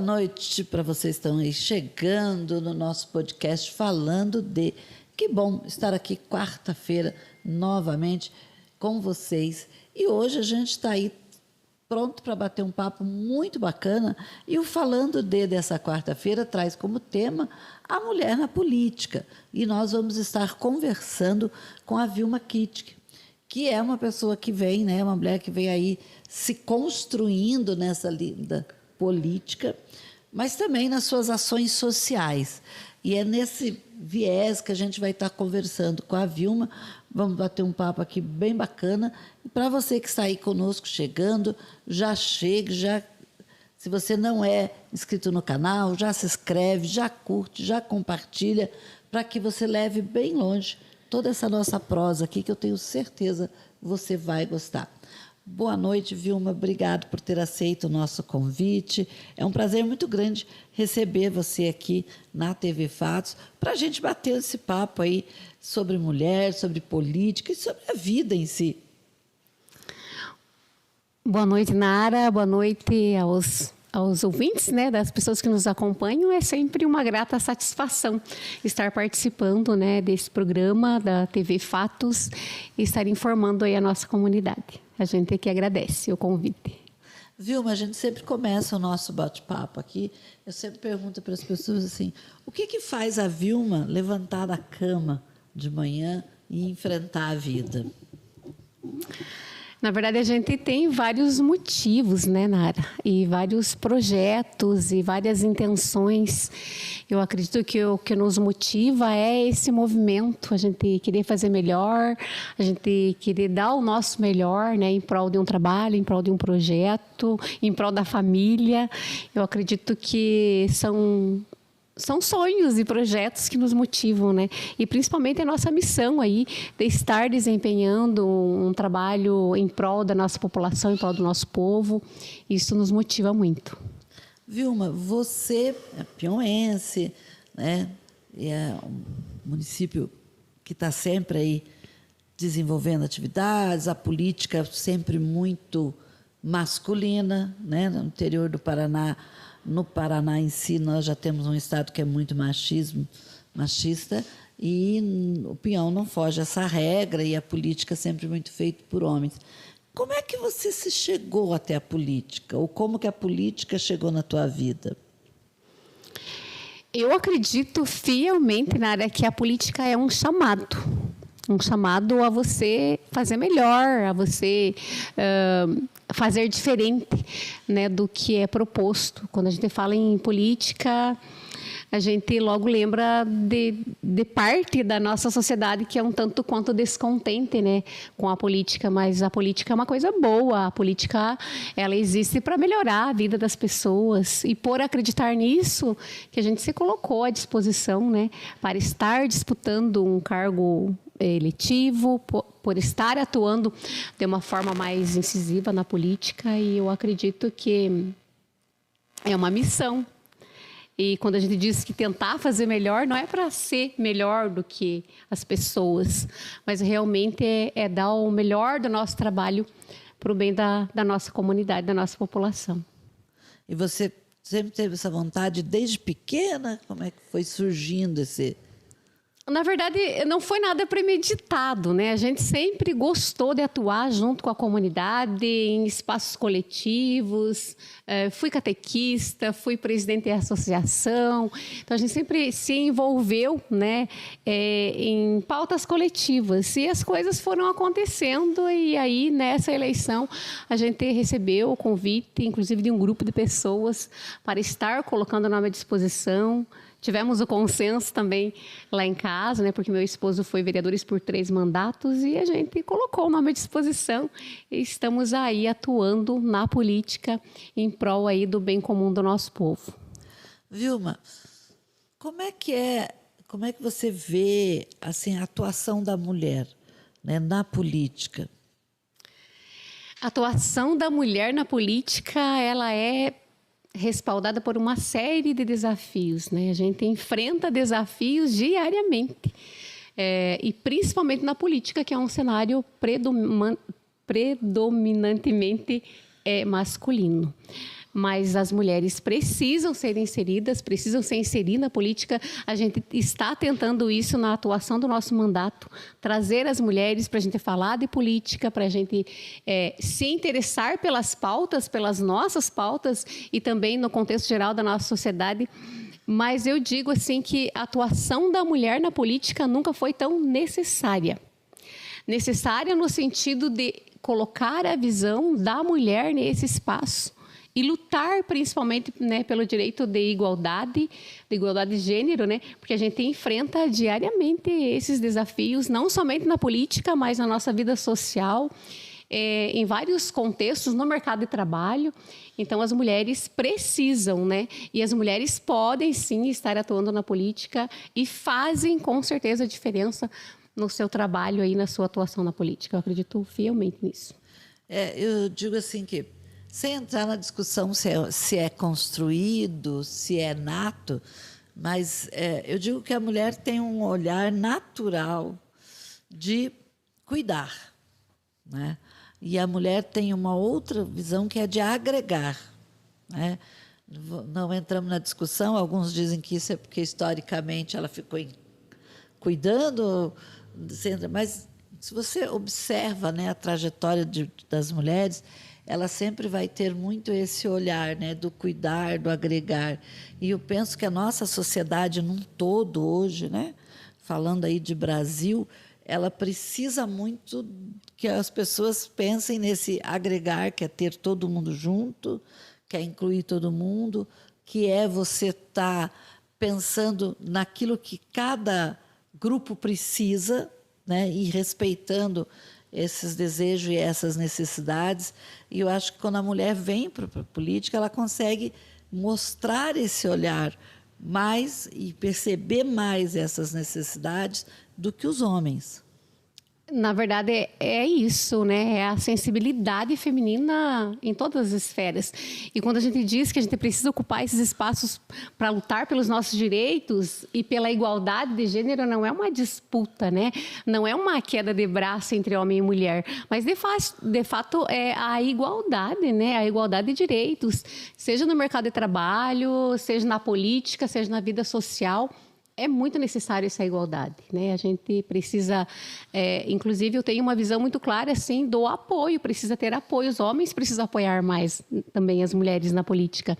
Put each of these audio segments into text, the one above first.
noite para vocês que estão aí chegando no nosso podcast falando de... Que bom estar aqui quarta-feira novamente com vocês. E hoje a gente está aí pronto para bater um papo muito bacana. E o Falando dessa quarta-feira traz como tema a mulher na política. E nós vamos estar conversando com a Vilma Kittig, que é uma pessoa que vem, né, uma mulher que vem aí se construindo nessa linda política, mas também nas suas ações sociais. E é nesse viés que a gente vai estar conversando com a Vilma. Vamos bater um papo aqui bem bacana. E para você que está aí conosco chegando, já chegue, se você não é inscrito no canal, já se inscreve, já curte, já compartilha, para que você leve bem longe toda essa nossa prosa aqui, que eu tenho certeza você vai gostar. Boa noite, Vilma. Obrigado por ter aceito o nosso convite. É um prazer muito grande receber você aqui na TV Fatos para a gente bater esse papo aí sobre mulher, sobre política e sobre a vida em si. Boa noite, Nara. Boa noite aos ouvintes, né, das pessoas que nos acompanham. É sempre uma grata satisfação estar participando, né, desse programa da TV Fatos e estar informando aí a nossa comunidade. A gente aqui agradece o convite. Vilma, a gente sempre começa o nosso bate-papo aqui. Eu sempre pergunto para as pessoas assim: o que faz a Vilma levantar da cama de manhã e enfrentar a vida? Na verdade, a gente tem vários motivos, né, Nara? E vários projetos e várias intenções. Eu acredito que o que nos motiva é esse movimento, a gente querer fazer melhor, a gente querer dar o nosso melhor, né, em prol de um trabalho, em prol de um projeto, em prol da família. Eu acredito que são sonhos e projetos que nos motivam, né? E principalmente a nossa missão aí de estar desempenhando um trabalho em prol da nossa população, em prol do nosso povo. Isso nos motiva muito. Vilma, você é piauiense, né? E é um município que está sempre aí desenvolvendo atividades, a política sempre muito masculina, né? No interior do Paraná. No Paraná em si, nós já temos um estado que é muito machista, e o Pião não foge a essa regra, e a política é sempre muito feita por homens. Como é que você se chegou até a política? Ou como que a política chegou na tua vida? Eu acredito fielmente, Nara, que a política é um chamado a você fazer melhor, a você fazer diferente, né, do que é proposto. Quando a gente fala em política, a gente logo lembra de parte da nossa sociedade que é um tanto quanto descontente, né, com a política, mas a política é uma coisa boa. A política, ela existe para melhorar a vida das pessoas, e por acreditar nisso que a gente se colocou à disposição, né, para estar disputando um cargo eletivo, por estar atuando de uma forma mais incisiva na política. E eu acredito que é uma missão. E quando a gente diz que tentar fazer melhor, não é para ser melhor do que as pessoas, mas realmente é dar o melhor do nosso trabalho para o bem da nossa comunidade, da nossa população. E você sempre teve essa vontade desde pequena? Como é que foi surgindo esse... Na verdade, não foi nada premeditado, né? A gente sempre gostou de atuar junto com a comunidade, em espaços coletivos. Fui catequista, fui presidente de associação. Então, a gente sempre se envolveu, né, em pautas coletivas. E as coisas foram acontecendo. E aí, nessa eleição, a gente recebeu o convite, inclusive, de um grupo de pessoas para estar colocando o nome à disposição. Tivemos o consenso também lá em casa, né, porque meu esposo foi vereador por 3 mandatos, e a gente colocou o nome à disposição e estamos aí atuando na política em prol aí do bem comum do nosso povo. Vilma, como é que você vê assim, a atuação da mulher, né, na política? A atuação da mulher na política, ela é respaldada por uma série de desafios, né? A gente enfrenta desafios diariamente, e principalmente na política, que é um cenário predominantemente masculino. mas as mulheres precisam ser inseridas, precisam se inserir na política. A gente está tentando isso na atuação do nosso mandato, trazer as mulheres para a gente falar de política, para a gente se interessar pelas pautas, pelas nossas pautas e também no contexto geral da nossa sociedade. Mas eu digo assim que a atuação da mulher na política nunca foi tão necessária. Necessária no sentido de colocar a visão da mulher nesse espaço e lutar principalmente, né, pelo direito de igualdade de gênero, né, porque a gente enfrenta diariamente esses desafios, não somente na política, mas na nossa vida social, em vários contextos, no mercado de trabalho. Então, as mulheres precisam, né? E as mulheres podem, sim, estar atuando na política e fazem, com certeza, a diferença no seu trabalho aí, na sua atuação na política. Eu acredito fielmente nisso. Eu digo assim que, sem entrar na discussão se é construído, se é nato, mas eu digo que a mulher tem um olhar natural de cuidar, né? E a mulher tem uma outra visão que é de agregar, né? Não entramos na discussão, alguns dizem que isso é porque historicamente ela ficou cuidando, mas se você observa, né, a trajetória das mulheres, ela sempre vai ter muito esse olhar, né, do cuidar, do agregar. E eu penso que a nossa sociedade num todo hoje, né, falando aí de Brasil, ela precisa muito que as pessoas pensem nesse agregar, que é ter todo mundo junto, que é incluir todo mundo, que é você estar pensando naquilo que cada grupo precisa, né, e respeitando esses desejos e essas necessidades. E eu acho que quando a mulher vem para a política, ela consegue mostrar esse olhar mais e perceber mais essas necessidades do que os homens. Na verdade, é isso, né? É a sensibilidade feminina em todas as esferas. E quando a gente diz que a gente precisa ocupar esses espaços para lutar pelos nossos direitos e pela igualdade de gênero, não é uma disputa, né? Não é uma queda de braço entre homem e mulher, mas de fato é a igualdade, né? A igualdade de direitos, seja no mercado de trabalho, seja na política, seja na vida social. É muito necessário essa igualdade, né? A gente precisa, inclusive eu tenho uma visão muito clara assim, do apoio, precisa ter apoio, os homens precisam apoiar mais também as mulheres na política.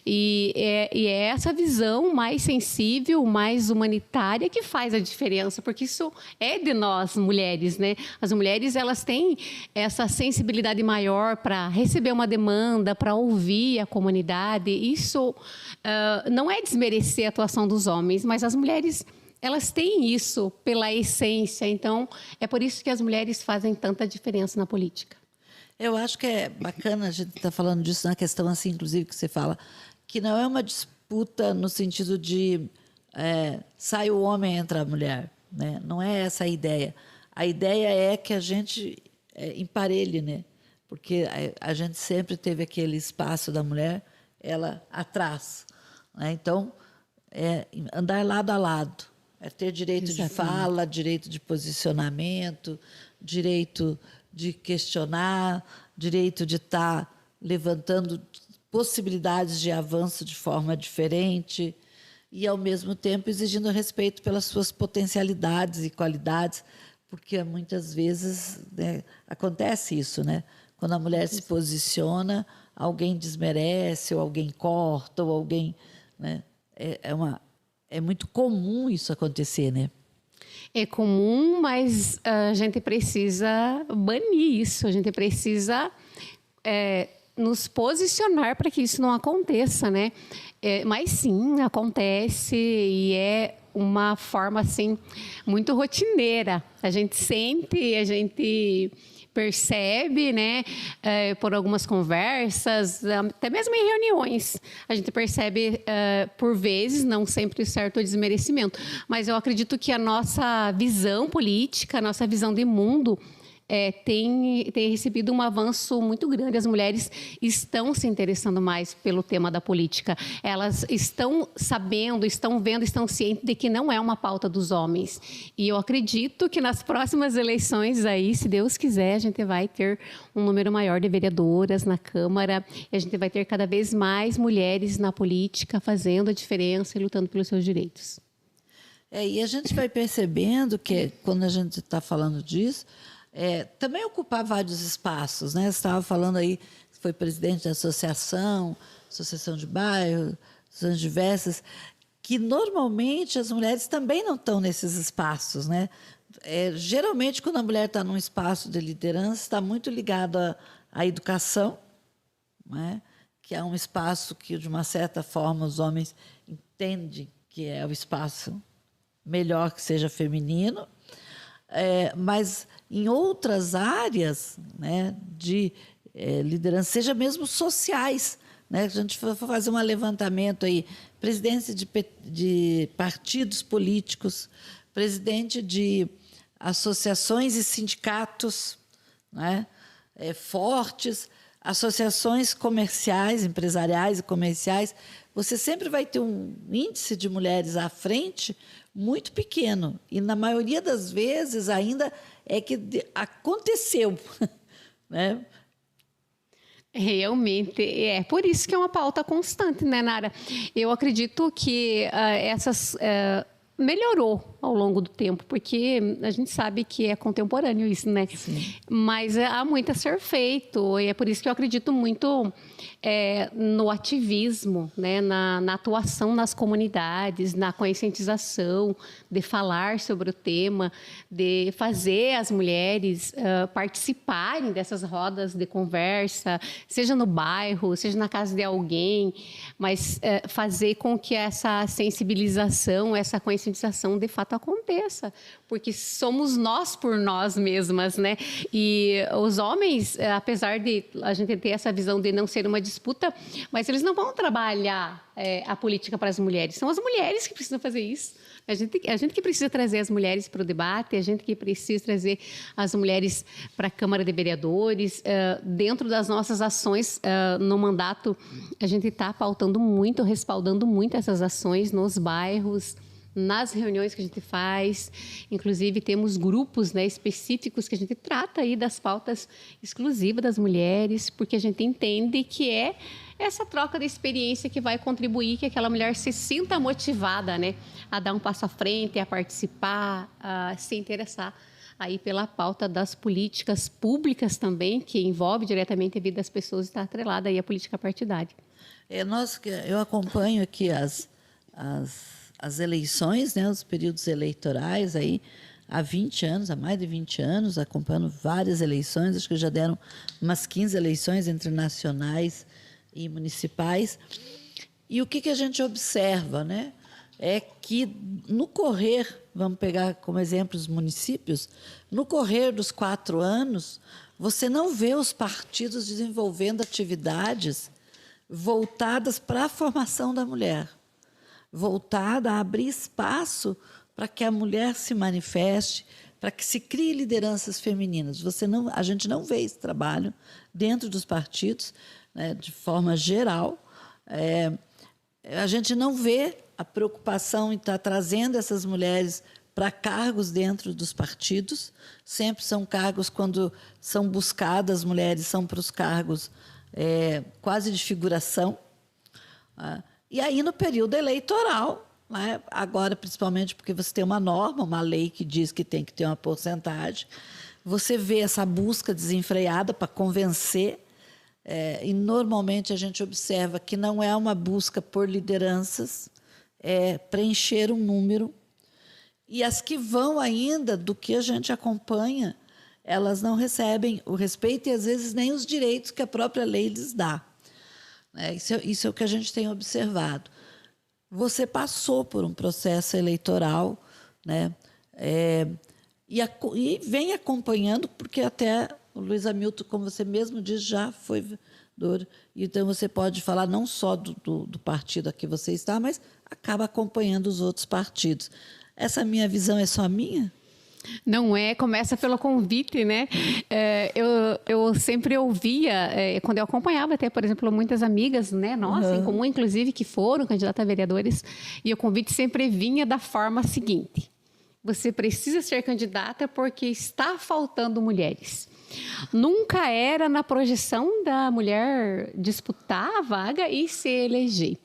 E é essa visão mais sensível, mais humanitária que faz a diferença, porque isso é de nós mulheres, né? As mulheres, elas têm essa sensibilidade maior para receber uma demanda, para ouvir a comunidade. Isso não é desmerecer a atuação dos homens, mas as mulheres, elas têm isso pela essência. Então, é por isso que as mulheres fazem tanta diferença na política. Eu acho que é bacana a gente estar falando disso na questão, assim, inclusive, que você fala, que não é uma disputa no sentido de sai o homem, entra a mulher, né? Não é essa a ideia. A ideia é que a gente emparelhe, né? Porque a gente sempre teve aquele espaço da mulher, ela atrás, né? Então, andar lado a lado, ter direito de fala, direito de posicionamento, direito de questionar, direito de estar levantando possibilidades de avanço de forma diferente e, ao mesmo tempo, exigindo respeito pelas suas potencialidades e qualidades, porque muitas vezes, né, acontece isso, né? Quando a mulher se posiciona, alguém desmerece, ou alguém corta, ou alguém, né? É muito comum isso acontecer, né? É comum, mas a gente precisa banir isso. A gente precisa nos posicionar para que isso não aconteça, né? Mas sim, acontece e é uma forma assim muito rotineira. A gente sente, a gente percebe, né, por algumas conversas, até mesmo em reuniões, a gente percebe, por vezes, não sempre certo desmerecimento, mas eu acredito que a nossa visão política, a nossa visão de mundo, tem recebido um avanço muito grande. As mulheres estão se interessando mais pelo tema da política. Elas estão sabendo, estão vendo, estão cientes de que não é uma pauta dos homens. E eu acredito que nas próximas eleições aí, se Deus quiser, a gente vai ter um número maior de vereadoras na Câmara, e a gente vai ter cada vez mais mulheres na política fazendo a diferença e lutando pelos seus direitos. E a gente vai percebendo que, quando a gente está falando disso, também ocupar vários espaços, né? Você estava falando aí, foi presidente da associação de bairro, associações diversas, que normalmente as mulheres também não estão nesses espaços, né? Geralmente, quando a mulher está num espaço de liderança, está muito ligada à educação, né? Que é um espaço que, de uma certa forma, os homens entendem que é o espaço melhor que seja feminino, mas em outras áreas, né, de liderança, seja mesmo sociais, né, a gente for fazer um levantamento aí, presidência de partidos políticos, presidente de associações e sindicatos, né, fortes, associações comerciais, empresariais e comerciais, você sempre vai ter um índice de mulheres à frente muito pequeno. E, na maioria das vezes, ainda é que aconteceu. Né? Realmente, por isso que é uma pauta constante, né, Nara? Eu acredito que melhorou ao longo do tempo, porque a gente sabe que é contemporâneo isso, né? Sim. Mas há muito a ser feito, e é por isso que eu acredito muito no ativismo, né? Na atuação nas comunidades, na conscientização, de falar sobre o tema, de fazer as mulheres participarem dessas rodas de conversa, seja no bairro, seja na casa de alguém, mas fazer com que essa sensibilização, essa conscientização de fato aconteça, porque somos nós por nós mesmas, né? E os homens, apesar de a gente ter essa visão de não ser uma disputa, mas eles não vão trabalhar a política para as mulheres, são as mulheres que precisam fazer isso. A gente que precisa trazer as mulheres para o debate, a gente que precisa trazer as mulheres para a Câmara de Vereadores. Dentro das nossas ações no mandato, a gente está pautando muito, respaldando muito essas ações nos bairros, nas reuniões que a gente faz. Inclusive, temos grupos, né, específicos que a gente trata aí das pautas exclusivas das mulheres, porque a gente entende que é essa troca de experiência que vai contribuir que aquela mulher se sinta motivada, né, a dar um passo à frente, a participar, a se interessar aí pela pauta das políticas públicas também, que envolve diretamente a vida das pessoas e está atrelada aí à política partidária. Eu acompanho aqui as eleições, né, os períodos eleitorais aí, há 20 anos, há mais de 20 anos, acompanhando várias eleições, acho que já deram umas 15 eleições entre nacionais e municipais. E o que a gente observa, né, é que no correr, vamos pegar como exemplo os municípios, no correr dos 4 anos, você não vê os partidos desenvolvendo atividades voltadas para a formação da mulher, voltada a abrir espaço para que a mulher se manifeste, para que se crie lideranças femininas. A gente não vê esse trabalho dentro dos partidos, né, de forma geral. A gente não vê a preocupação em estar trazendo essas mulheres para cargos dentro dos partidos. Sempre são cargos, quando são buscadas mulheres, são para os cargos quase de figuração. E aí, no período eleitoral, né, agora, principalmente porque você tem uma norma, uma lei que diz que tem que ter uma porcentagem, você vê essa busca desenfreada para convencer, e normalmente a gente observa que não é uma busca por lideranças, é preencher um número. E as que vão ainda, do que a gente acompanha, elas não recebem o respeito e, às vezes, nem os direitos que a própria lei lhes dá. Isso é o que a gente tem observado. Você passou por um processo eleitoral, né? E vem acompanhando, porque até o Luiz Hamilton, como você mesmo diz, já foi vereador. Então, você pode falar não só do partido a que você está, mas acaba acompanhando os outros partidos. Essa minha visão é só minha? Não é, começa pelo convite, né? Eu sempre ouvia, quando eu acompanhava até, por exemplo, muitas amigas, né, nossa, em comum, inclusive, que foram candidatas a vereadores, e o convite sempre vinha da forma seguinte: você precisa ser candidata porque está faltando mulheres. Nunca era na projeção da mulher disputar a vaga e se eleger.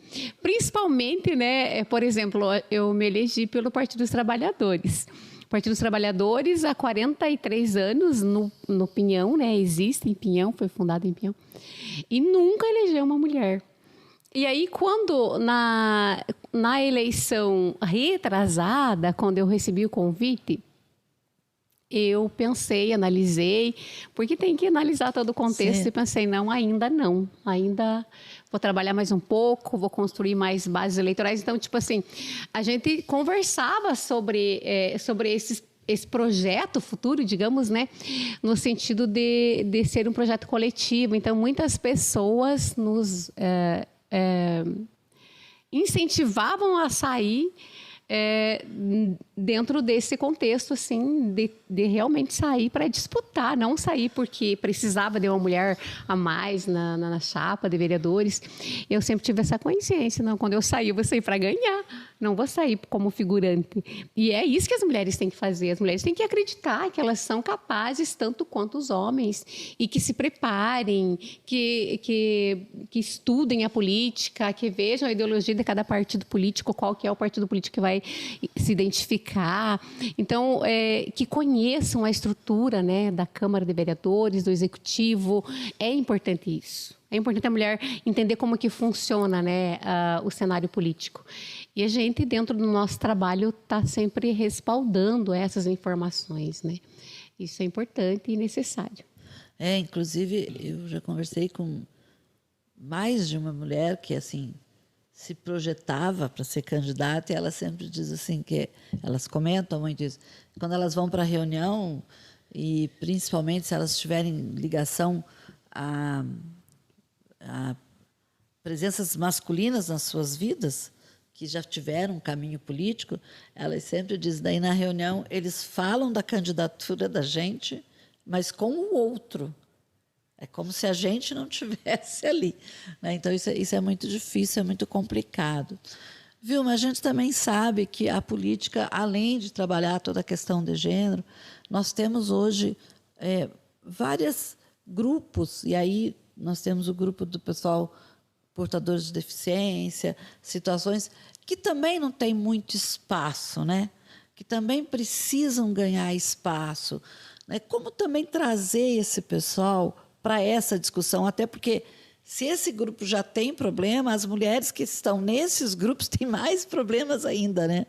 Principalmente, né, por exemplo, eu me elegi pelo Partido dos Trabalhadores. O Partido dos Trabalhadores, há 43 anos, no Pinhão, né? Existe em Pinhão, foi fundado em Pinhão. E nunca elegeu uma mulher. E aí, quando na eleição retrasada, quando eu recebi o convite, eu pensei, analisei, porque tem que analisar todo o contexto, e pensei, não, ainda vou trabalhar mais um pouco, vou construir mais bases eleitorais. Então, tipo assim, a gente conversava sobre esse projeto futuro, digamos, né, no sentido de ser um projeto coletivo. Então, muitas pessoas nos incentivavam a sair dentro desse contexto, assim, de realmente sair para disputar, não sair porque precisava de uma mulher a mais na chapa de vereadores. Eu sempre tive essa consciência, não, quando eu sair, eu vou sair para ganhar, não vou sair como figurante. E é isso que as mulheres têm que fazer, as mulheres têm que acreditar que elas são capazes tanto quanto os homens, e que se preparem, que estudem a política, que vejam a ideologia de cada partido político, qual que é o partido político que vai se identificar. Então, que conheçam a estrutura, né, da Câmara de Vereadores, do Executivo. É importante isso. É importante a mulher entender como que funciona, né, o cenário político. E a gente, dentro do nosso trabalho, está sempre respaldando essas informações, né? Isso é importante e necessário. Inclusive, eu já conversei com mais de uma mulher que, assim, se projetava para ser candidata, e ela sempre diz assim, que elas comentam muito isso, quando elas vão para a reunião, e principalmente se elas tiverem ligação a presenças masculinas nas suas vidas, que já tiveram um caminho político, elas sempre dizem, daí na reunião eles falam da candidatura da gente, mas com o outro. É como se a gente não tivesse ali, né? Então, isso é muito difícil, é muito complicado. Vilma, a gente também sabe que a política, além de trabalhar toda a questão de gênero, nós temos hoje vários grupos, e aí nós temos o grupo do pessoal portadores de deficiência, situações que também não têm muito espaço, né? Que também precisam ganhar espaço, né? Como também trazer esse pessoal para essa discussão, até porque se esse grupo já tem problema, as mulheres que estão nesses grupos têm mais problemas ainda, né?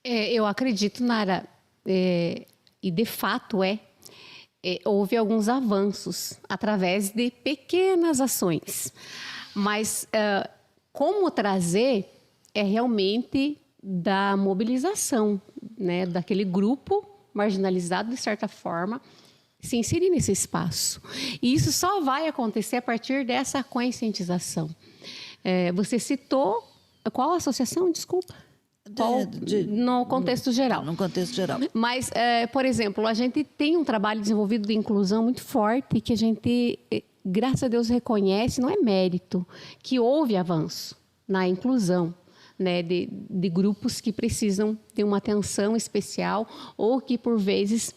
Eu acredito, Nara, e de fato houve alguns avanços através de pequenas ações, mas como trazer é realmente da mobilização, né, daquele grupo marginalizado, de certa forma, se inserir nesse espaço. E isso só vai acontecer a partir dessa conscientização. Você citou qual associação? Desculpa. No contexto geral. No contexto geral. Mas, por exemplo, a gente tem um trabalho desenvolvido de inclusão muito forte que a gente, graças a Deus, reconhece, não é mérito, que houve avanço na inclusão, né, de grupos que precisam de uma atenção especial ou que, por vezes,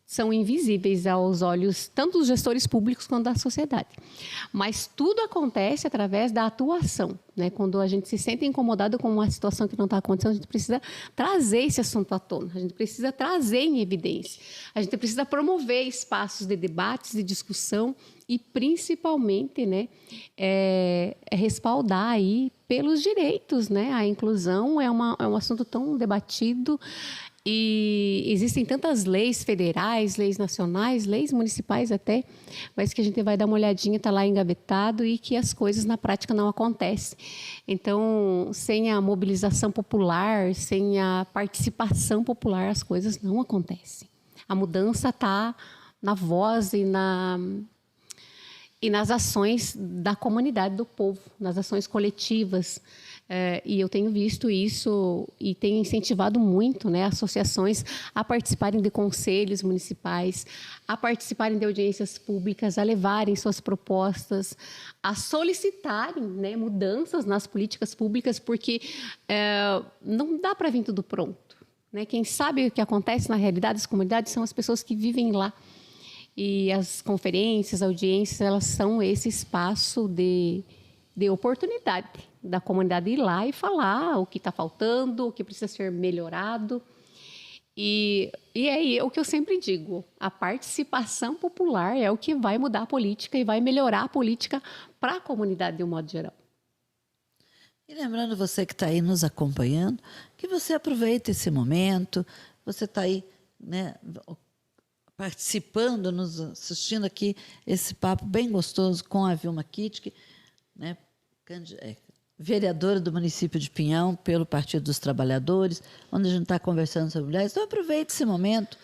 são invisíveis aos olhos tanto dos gestores públicos quanto da sociedade. Mas tudo acontece através da atuação, né? Quando a gente se sente incomodado com uma situação que não está acontecendo, a gente precisa trazer esse assunto à tona, a gente precisa trazer em evidência, a gente precisa promover espaços de debates, de discussão e, principalmente, né, respaldar aí pelos direitos, né? A inclusão é um assunto tão debatido. E existem tantas leis federais, leis nacionais, leis municipais até, mas que a gente vai dar uma olhadinha, está lá engavetado, e que as coisas na prática não acontecem. Então, sem a mobilização popular, sem a participação popular, as coisas não acontecem. A mudança está na voz e nas ações da comunidade, do povo, nas ações coletivas. E eu tenho visto isso e tenho incentivado muito, né, associações a participarem de conselhos municipais, a participarem de audiências públicas, a levarem suas propostas, a solicitarem, né, mudanças nas políticas públicas, porque não dá para vir tudo pronto, né? Quem sabe o que acontece na realidade das comunidades são as pessoas que vivem lá. E as conferências, audiências, elas são esse espaço de oportunidade da comunidade ir lá e falar o que está faltando, o que precisa ser melhorado. E é o que eu sempre digo, a participação popular é o que vai mudar a política e vai melhorar a política para a comunidade de um modo geral. E lembrando você que está aí nos acompanhando, que você aproveita esse momento, você está aí, né, participando, nos assistindo aqui, esse papo bem gostoso com a Vilma Kittke, né, vereadora do município de Pinhão pelo Partido dos Trabalhadores, onde a gente está conversando sobre mulheres. Então, aproveite esse momento,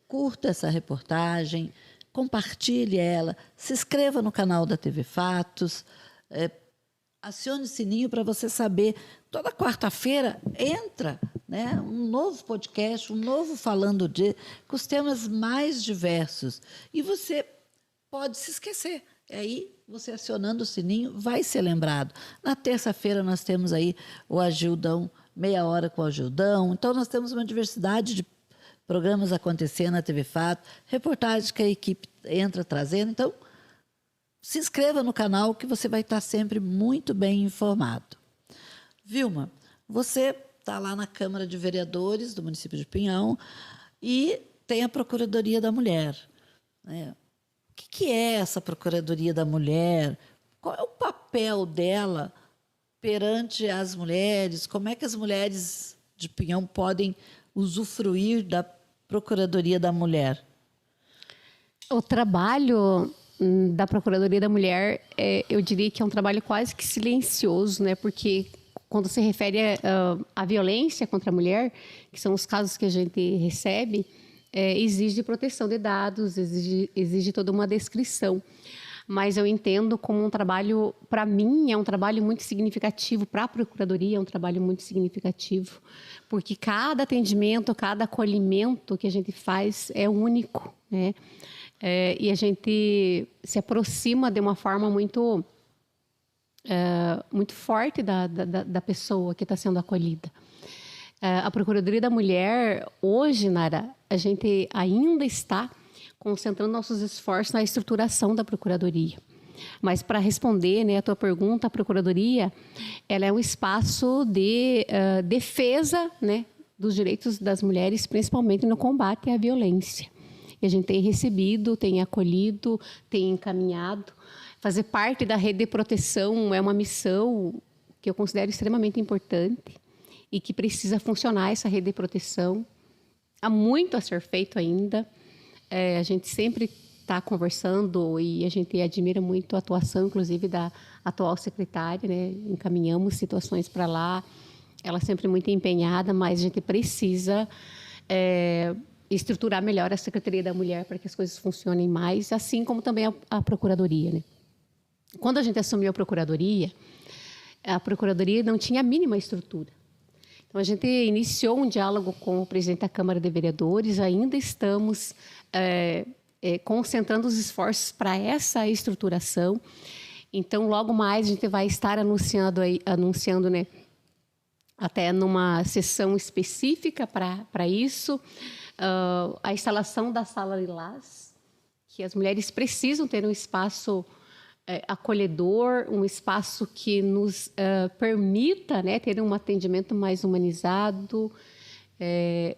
curta essa reportagem, compartilhe ela, se inscreva no canal da TV Fatos, acione o sininho para você saber. Toda quarta-feira entra, né, um novo podcast, um novo Falando com os temas mais diversos. E você pode se esquecer. E aí, você acionando o sininho, vai ser lembrado. Na terça-feira nós temos aí o Agildão, Meia Hora com o Agildão. Então, nós temos uma diversidade de programas acontecendo na TV Fato, reportagens que a equipe entra trazendo. Então, se inscreva no canal que você vai estar sempre muito bem informado. Vilma, você está lá na Câmara de Vereadores do município de Pinhão e tem a Procuradoria da Mulher, né? O que é essa Procuradoria da Mulher? Qual é o papel dela perante as mulheres? Como é que as mulheres de Pinhão podem usufruir da Procuradoria da Mulher? O trabalho da Procuradoria da Mulher, eu diria que é um trabalho quase que silencioso, né? Porque quando se refere à violência contra a mulher, que são os casos que a gente recebe, exige proteção de dados, exige toda uma descrição. Mas eu entendo como um trabalho, para mim, é um trabalho muito significativo, para a Procuradoria é um trabalho muito significativo, porque cada atendimento, cada acolhimento que a gente faz é único, né? E a gente se aproxima de uma forma muito forte da pessoa que está sendo acolhida. A Procuradoria da Mulher, hoje, Nara, a gente ainda está concentrando nossos esforços na estruturação da Procuradoria. Mas, para responder, né, a tua pergunta, a Procuradoria ela é um espaço de defesa, né, dos direitos das mulheres, principalmente no combate à violência. E a gente tem recebido, tem acolhido, tem encaminhado. Fazer parte da rede de proteção é uma missão que eu considero extremamente importante e que precisa funcionar, essa rede de proteção. Há muito a ser feito ainda. A gente sempre está conversando e a gente admira muito a atuação, inclusive, da atual secretária, né? Encaminhamos situações para lá. Ela sempre muito empenhada, mas a gente precisa estruturar melhor a Secretaria da Mulher para que as coisas funcionem mais, assim como também a Procuradoria, né? Quando a gente assumiu a Procuradoria não tinha a mínima estrutura. Então, a gente iniciou um diálogo com o presidente da Câmara de Vereadores, ainda estamos concentrando os esforços para essa estruturação. Então, logo mais, a gente vai estar anunciando, né, até numa sessão específica para isso, a instalação da Sala Lilás, que as mulheres precisam ter um espaço acolhedor, um espaço que nos permita, né, ter um atendimento mais humanizado.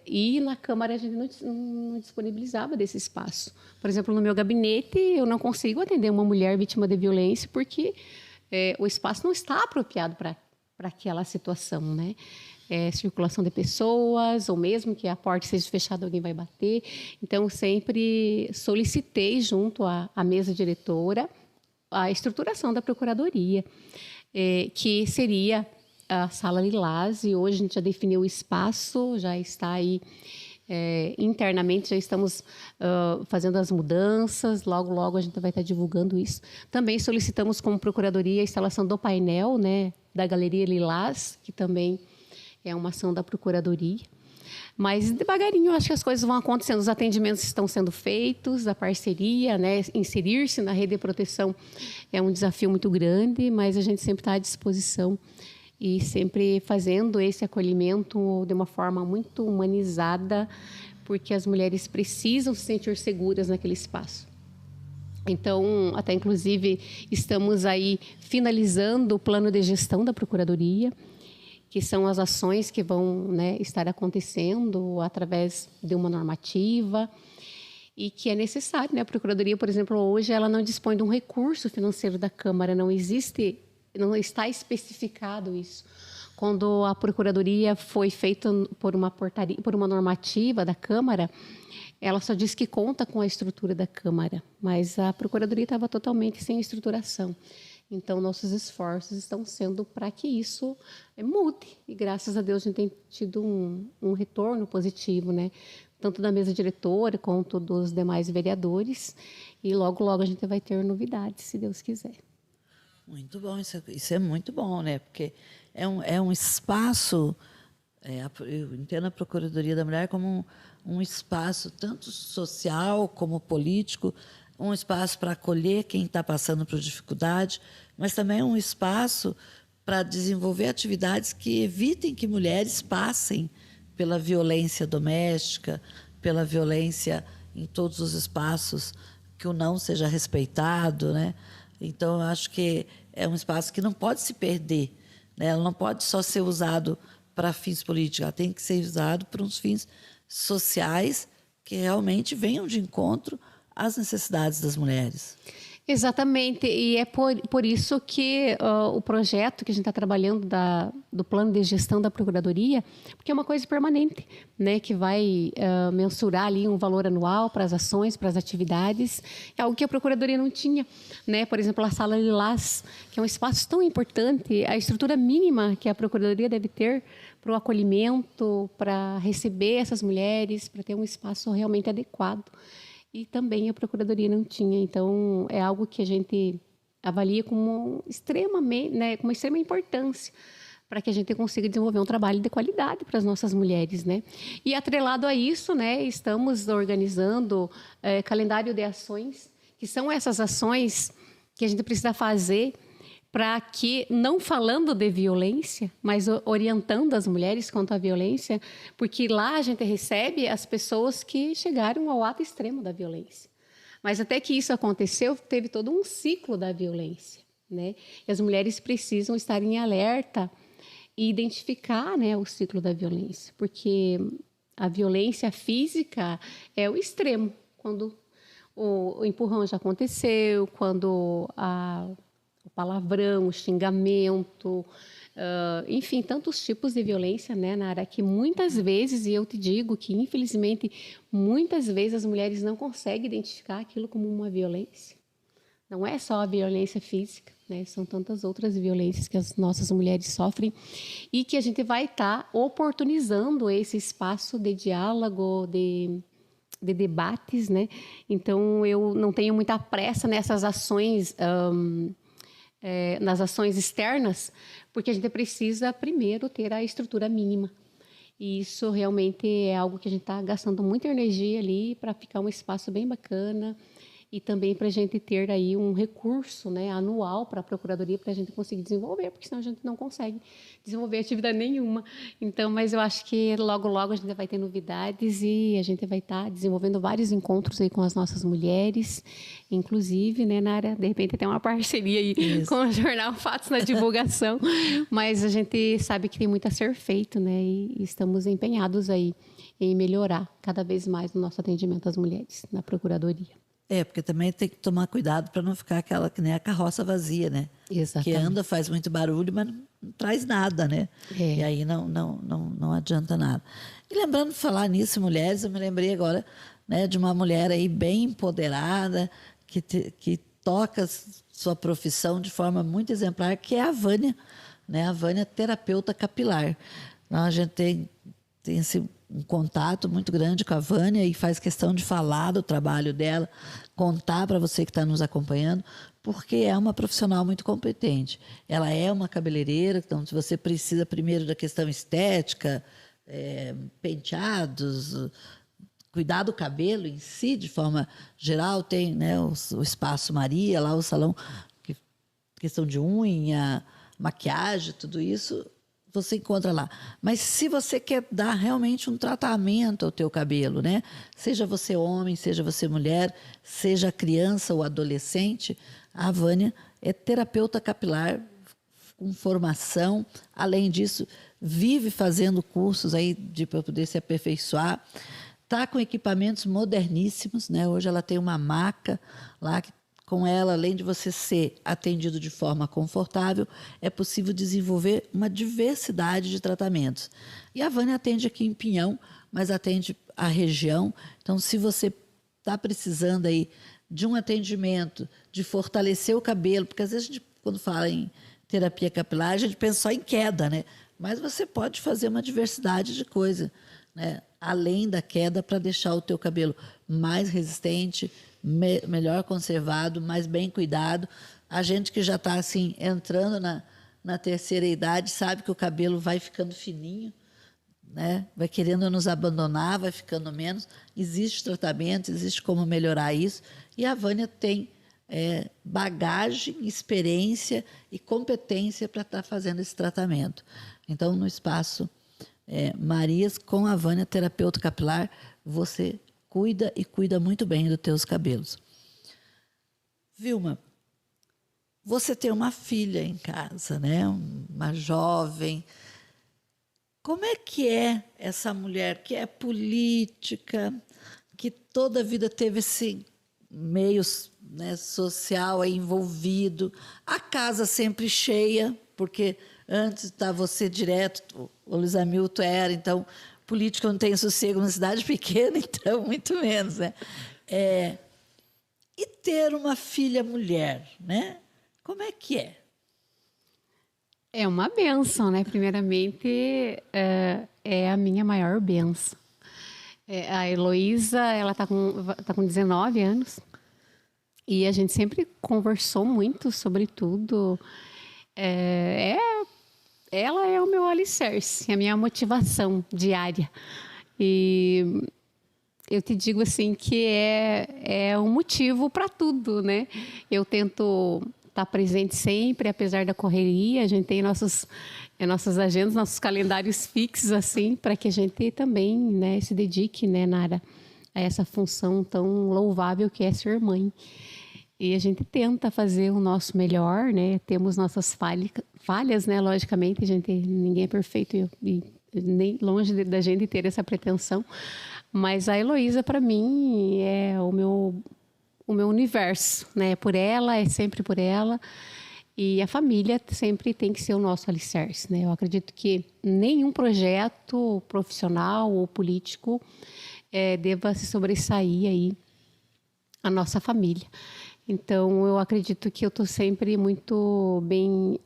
E na Câmara a gente não disponibilizava desse espaço. Por exemplo, no meu gabinete, eu não consigo atender uma mulher vítima de violência porque o espaço não está apropriado para aquela situação, né? Circulação de pessoas, ou mesmo que a porta seja fechada, alguém vai bater. Então, sempre solicitei junto à mesa diretora a estruturação da Procuradoria, que seria a Sala Lilás, e hoje a gente já definiu o espaço, já está aí internamente já estamos fazendo as mudanças, logo a gente vai estar divulgando isso. Também solicitamos como Procuradoria a instalação do painel, né, da Galeria Lilás, que também é uma ação da Procuradoria. Mas devagarinho, eu acho que as coisas vão acontecendo, os atendimentos estão sendo feitos, a parceria, né, inserir-se na rede de proteção é um desafio muito grande, mas a gente sempre está à disposição e sempre fazendo esse acolhimento de uma forma muito humanizada, porque as mulheres precisam se sentir seguras naquele espaço. Então, até inclusive, estamos aí finalizando o plano de gestão da Procuradoria, que são as ações que vão, né, estar acontecendo através de uma normativa e que é necessário, né? A Procuradoria, por exemplo, hoje ela não dispõe de um recurso financeiro da Câmara, não está especificado isso. Quando a Procuradoria foi feita por uma portaria, por uma normativa da Câmara, ela só diz que conta com a estrutura da Câmara, mas a Procuradoria estava totalmente sem estruturação. Então, nossos esforços estão sendo para que isso mude. E, graças a Deus, a gente tem tido um retorno positivo, né? Tanto da mesa diretora quanto dos demais vereadores. E, logo a gente vai ter novidades, se Deus quiser. Muito bom, isso é muito bom, né? Porque é um espaço, eu entendo a Procuradoria da Mulher como um espaço tanto social como político, um espaço para acolher quem está passando por dificuldade, mas também um espaço para desenvolver atividades que evitem que mulheres passem pela violência doméstica, pela violência em todos os espaços, que o não seja respeitado, né? Então, eu acho que é um espaço que não pode se perder, né? Ela não pode só ser usado para fins políticos, ela tem que ser usado para uns fins sociais que realmente venham de encontro às necessidades das mulheres. Exatamente, e é por isso que o projeto que a gente está trabalhando do plano de gestão da Procuradoria, porque é uma coisa permanente, né, que vai mensurar ali um valor anual para as ações, para as atividades, é algo que a Procuradoria não tinha, né? Por exemplo, a Sala Lilás, que é um espaço tão importante, a estrutura mínima que a Procuradoria deve ter para o acolhimento, para receber essas mulheres, para ter um espaço realmente adequado. E também a Procuradoria não tinha. Então, é algo que a gente avalia como extremamente, né, com uma extrema importância para que a gente consiga desenvolver um trabalho de qualidade para as nossas mulheres, né? E atrelado a isso, né, estamos organizando calendário de ações, que são essas ações que a gente precisa fazer para que, não falando de violência, mas orientando as mulheres quanto à violência, porque lá a gente recebe as pessoas que chegaram ao ato extremo da violência. Mas até que isso aconteceu, teve todo um ciclo da violência, né? E as mulheres precisam estar em alerta e identificar, né, o ciclo da violência, porque a violência física é o extremo, quando o empurrão já aconteceu, quando o palavrão, o xingamento, enfim, tantos tipos de violência, né, Nara, que muitas vezes, e eu te digo que, infelizmente, muitas vezes as mulheres não conseguem identificar aquilo como uma violência. Não é só a violência física, né, são tantas outras violências que as nossas mulheres sofrem e que a gente vai estar oportunizando esse espaço de diálogo, de debates, né? Então, eu não tenho muita pressa nessas ações nas ações externas, porque a gente precisa primeiro ter a estrutura mínima. E isso realmente é algo que a gente está gastando muita energia ali para ficar um espaço bem bacana e também para a gente ter aí um recurso, né, anual para a Procuradoria para a gente conseguir desenvolver, porque senão a gente não consegue desenvolver atividade nenhuma. Então, mas eu acho que logo a gente vai ter novidades e a gente vai estar desenvolvendo vários encontros aí com as nossas mulheres, inclusive, né, Nara, de repente tem uma parceria aí com o Jornal Fatos na divulgação, mas a gente sabe que tem muito a ser feito, né, e estamos empenhados aí em melhorar cada vez mais o nosso atendimento às mulheres na Procuradoria. Porque também tem que tomar cuidado para não ficar aquela que nem a carroça vazia, né? Exatamente. Que anda, faz muito barulho, mas não traz nada, né? E aí não adianta nada. E lembrando de falar nisso, mulheres, eu me lembrei agora, né, de uma mulher aí bem empoderada, que toca sua profissão de forma muito exemplar, que é a Vânia, né? A Vânia, terapeuta capilar. Então, a gente tem esse um contato muito grande com a Vânia e faz questão de falar do trabalho dela, contar para você que está nos acompanhando, porque é uma profissional muito competente. Ela é uma cabeleireira, então se você precisa primeiro da questão estética, penteados, cuidar do cabelo em si, de forma geral, tem, né, o Espaço Maria, lá o salão, questão de unha, maquiagem, tudo isso, você encontra lá. Mas se você quer dar realmente um tratamento ao teu cabelo, né? Seja você homem, seja você mulher, seja criança ou adolescente, a Vânia é terapeuta capilar com formação. Além disso, vive fazendo cursos aí para poder se aperfeiçoar. Está com equipamentos moderníssimos, né? Hoje ela tem uma maca lá que, com ela, além de você ser atendido de forma confortável, é possível desenvolver uma diversidade de tratamentos. E a Vânia atende aqui em Pinhão, mas atende a região. Então, se você está precisando aí de um atendimento, de fortalecer o cabelo, porque às vezes a gente, quando fala em terapia capilar, a gente pensa só em queda, né? Mas você pode fazer uma diversidade de coisas, né? Além da queda, para deixar o teu cabelo mais resistente, melhor conservado, mais bem cuidado. A gente que já está assim, entrando na terceira idade sabe que o cabelo vai ficando fininho, né? Vai querendo nos abandonar, vai ficando menos. Existe tratamento, existe como melhorar isso. E a Vânia tem bagagem, experiência e competência para estar fazendo esse tratamento. Então, no Espaço Marias, com a Vânia, terapeuta capilar, você cuida e cuida muito bem dos teus cabelos. Vilma, você tem uma filha em casa, né? Uma jovem. Como é que é essa mulher que é política, que toda a vida teve esse meio, né, social aí envolvido, a casa sempre cheia, porque antes estava você direto, o Luiz Hamilton era, então, político não tem sossego na cidade pequena, então, muito menos, né? E ter uma filha mulher, né? Como é que é? É uma bênção, né? Primeiramente, é a minha maior bênção. A Heloísa, ela tá com 19 anos e a gente sempre conversou muito sobre tudo. Ela é o meu alicerce, a minha motivação diária. E eu te digo assim que é um motivo para tudo, né? Eu tento estar presente sempre, apesar da correria. A gente tem nossas agendas, nossos calendários fixos, assim, para que a gente também, né, se dedique, né, Nara, a essa função tão louvável que é ser mãe. E a gente tenta fazer o nosso melhor, né? Temos nossas falhas, né? Logicamente, ninguém é perfeito e nem longe da gente ter essa pretensão. Mas a Heloísa, para mim, é o meu universo, né? Por ela, é sempre por ela. E a família sempre tem que ser o nosso alicerce, né? Eu acredito que nenhum projeto profissional ou político deva se sobressair aí a nossa família. Então, eu acredito que eu estou sempre muito bem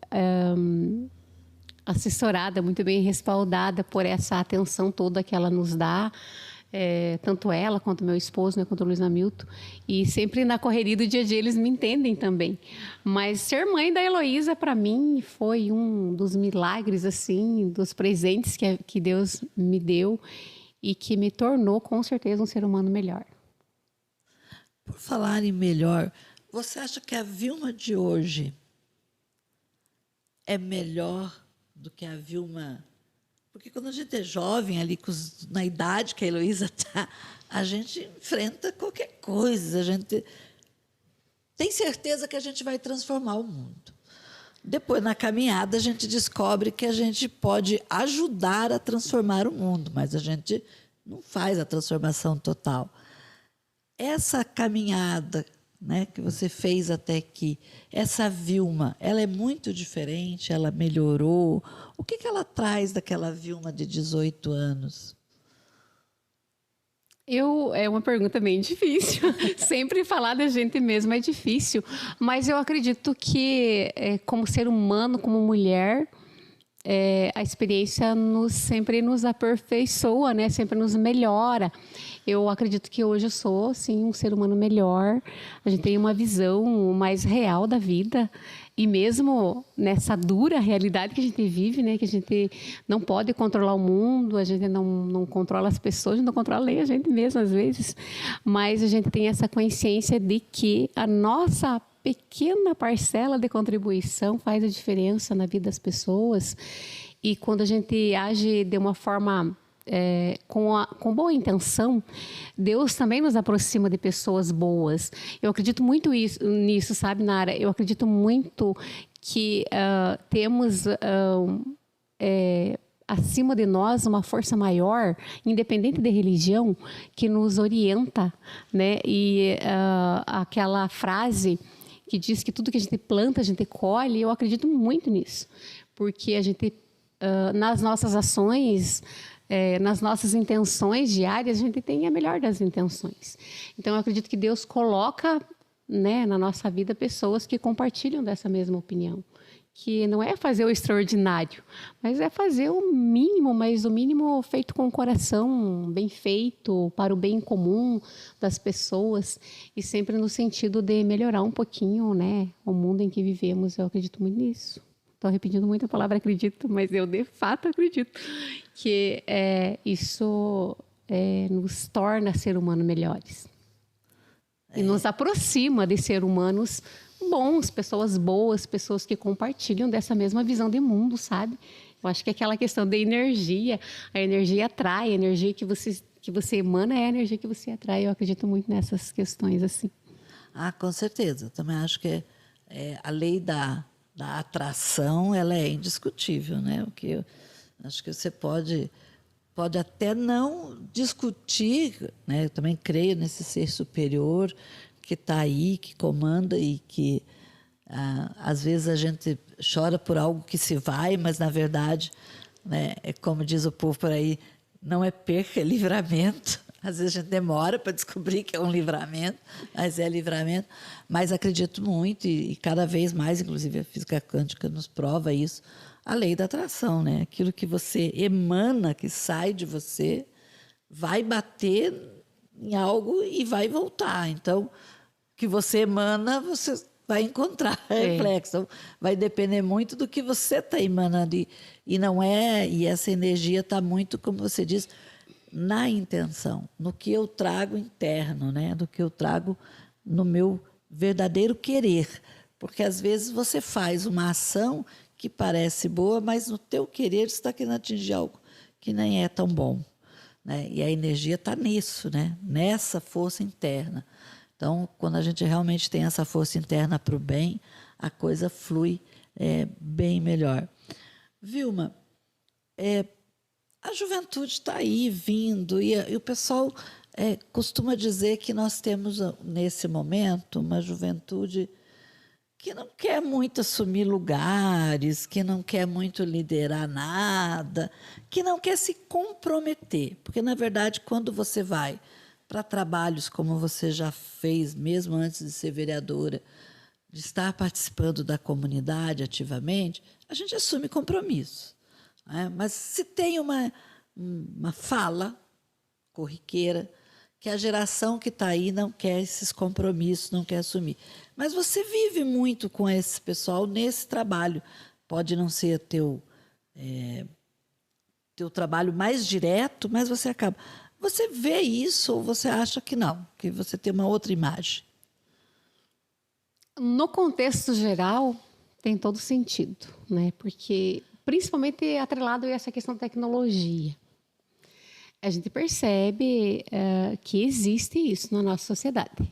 assessorada, muito bem respaldada por essa atenção toda que ela nos dá, tanto ela quanto meu esposo, né, quanto o Luiz Hamilton. E sempre na correria do dia a dia eles me entendem também. Mas ser mãe da Heloísa, para mim, foi um dos milagres, assim, dos presentes que Deus me deu e que me tornou, com certeza, um ser humano melhor. Por falar em melhor, você acha que a Vilma de hoje é melhor do que a Vilma? Porque quando a gente é jovem, ali na idade que a Heloísa está, a gente enfrenta qualquer coisa, a gente tem certeza que a gente vai transformar o mundo. Depois, na caminhada, a gente descobre que a gente pode ajudar a transformar o mundo, mas a gente não faz a transformação total. Essa caminhada, né, que você fez até aqui, essa Vilma, ela é muito diferente, ela melhorou. O que ela traz daquela Vilma de 18 anos? É uma pergunta bem difícil. Sempre falar da gente mesmo é difícil. Mas eu acredito que, como ser humano, como mulher, a experiência sempre nos aperfeiçoa, né? Sempre nos melhora. Eu acredito que hoje eu sou, sim, um ser humano melhor. A gente tem uma visão mais real da vida. E mesmo nessa dura realidade que a gente vive, né? Que a gente não pode controlar o mundo, a gente não controla as pessoas, a gente não controla nem a gente mesmo, às vezes. Mas a gente tem essa consciência de que a nossa pequena parcela de contribuição faz a diferença na vida das pessoas. E quando a gente age de uma forma com boa intenção, Deus também nos aproxima de pessoas boas. Eu acredito muito nisso, sabe, Nara? Eu acredito muito que temos acima de nós uma força maior, independente de religião, que nos orienta, né? E aquela frase que diz que tudo que a gente planta, a gente colhe, eu acredito muito nisso. Porque a gente, nas nossas ações, nas nossas intenções diárias, a gente tem a melhor das intenções. Então, eu acredito que Deus coloca, né, na nossa vida pessoas que compartilham dessa mesma opinião. Que não é fazer o extraordinário, mas é fazer o mínimo, mas o mínimo feito com o coração bem feito, para o bem comum das pessoas e sempre no sentido de melhorar um pouquinho, né, o mundo em que vivemos. Eu acredito muito nisso. Estou repetindo muito a palavra acredito, mas eu de fato acredito que isso nos torna ser humano melhores. E nos aproxima de ser humanos bons, pessoas boas, pessoas que compartilham dessa mesma visão de mundo, sabe? Eu acho que aquela questão da energia, a energia atrai, a energia que você emana é a energia que você atrai. Eu acredito muito nessas questões, assim. Ah, com certeza. Eu também acho que a lei da atração, ela é indiscutível, né? O que eu acho que você pode até não discutir, né? Eu também creio nesse ser superior que está aí, que comanda e que às vezes a gente chora por algo que se vai, mas na verdade, né, é como diz o povo por aí, não é perca, é livramento. Às vezes a gente demora para descobrir que é um livramento, mas é livramento. Mas acredito muito e cada vez mais, inclusive a física quântica nos prova isso, a lei da atração, né? Aquilo que você emana, que sai de você, vai bater em algo e vai voltar. Então, o que você emana, você vai encontrar reflexo. Então, vai depender muito do que você está emanando. E essa energia está muito, como você diz, na intenção, no que eu trago interno, né? Do que eu trago no meu verdadeiro querer. Porque, às vezes, você faz uma ação que parece boa, mas no teu querer você está querendo atingir algo que nem é tão bom. Né? E a energia está nisso, né? Nessa força interna. Então, quando a gente realmente tem essa força interna para o bem, a coisa flui bem melhor. Vilma, a juventude está aí vindo e o pessoal costuma dizer que nós temos, nesse momento, uma juventude que não quer muito assumir lugares, que não quer muito liderar nada, que não quer se comprometer. Porque, na verdade, quando você vai para trabalhos como você já fez, mesmo antes de ser vereadora, de estar participando da comunidade ativamente, a gente assume compromisso. Né? Mas se tem uma fala corriqueira que a geração que está aí não quer esses compromissos, não quer assumir. Mas você vive muito com esse pessoal nesse trabalho. Pode não ser teu trabalho mais direto, mas você acaba. Você vê isso ou você acha que não, que você tem uma outra imagem? No contexto geral, tem todo sentido, né? Porque, principalmente atrelado a essa questão da tecnologia. A gente percebe que existe isso na nossa sociedade.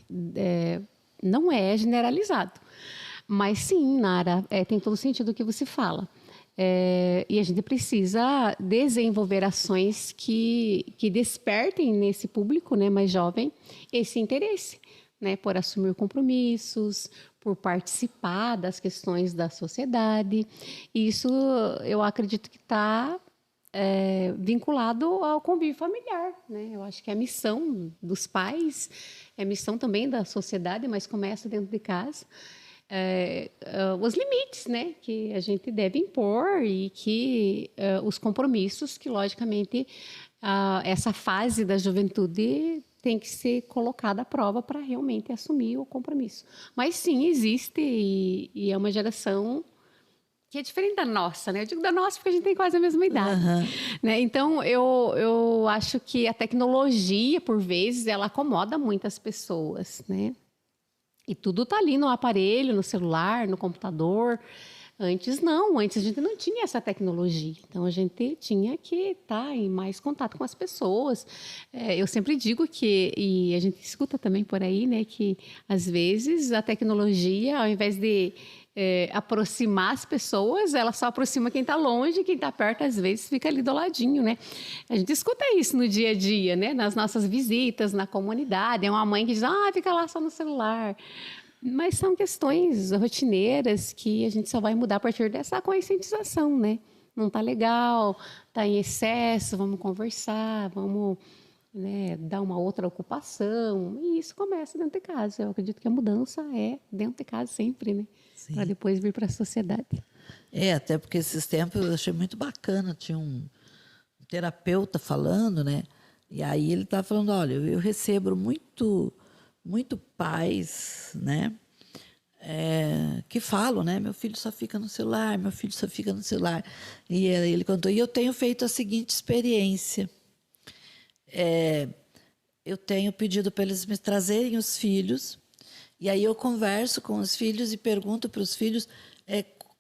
Não é generalizado. Mas sim, Nara, tem todo sentido o que você fala. E a gente precisa desenvolver ações que despertem nesse público, né, mais jovem esse interesse, né, por assumir compromissos, por participar das questões da sociedade. E isso eu acredito que está vinculado ao convívio familiar, né? Eu acho que é a missão dos pais, é a missão também da sociedade, mas começa dentro de casa. os limites, né, que a gente deve impor e que os compromissos que, logicamente, essa fase da juventude tem que ser colocada à prova para realmente assumir o compromisso. Mas sim, existe e é uma geração que é diferente da nossa, né? Eu digo da nossa porque a gente tem quase a mesma idade. Né? Então, eu acho que a tecnologia, por vezes, ela acomoda muitas pessoas, né? E tudo está ali no aparelho, no celular, no computador. Antes não, antes a gente não tinha essa tecnologia. Então, a gente tinha que estar em mais contato com as pessoas. Eu sempre digo que, e a gente escuta também por aí, né? Que, às vezes, a tecnologia, ao invés de aproximar as pessoas, ela só aproxima quem está longe, quem está perto às vezes fica ali do ladinho, né? A gente escuta isso no dia a dia, né? Nas nossas visitas, na comunidade, é uma mãe que diz, fica lá só no celular. Mas são questões rotineiras que a gente só vai mudar a partir dessa conscientização, né? Não está legal, está em excesso, vamos conversar, vamos, né, dar uma outra ocupação. E isso começa dentro de casa. Eu acredito que a mudança é dentro de casa sempre, né? Para depois vir para a sociedade. Até porque esses tempos eu achei muito bacana. Tinha um terapeuta falando, né? E aí ele estava falando, olha, eu recebo muito pais, né? Que falam, né? Meu filho só fica no celular, meu filho só fica no celular. E ele contou, e eu tenho feito a seguinte experiência. Eu tenho pedido para eles me trazerem os filhos, e aí eu converso com os filhos e pergunto para os filhos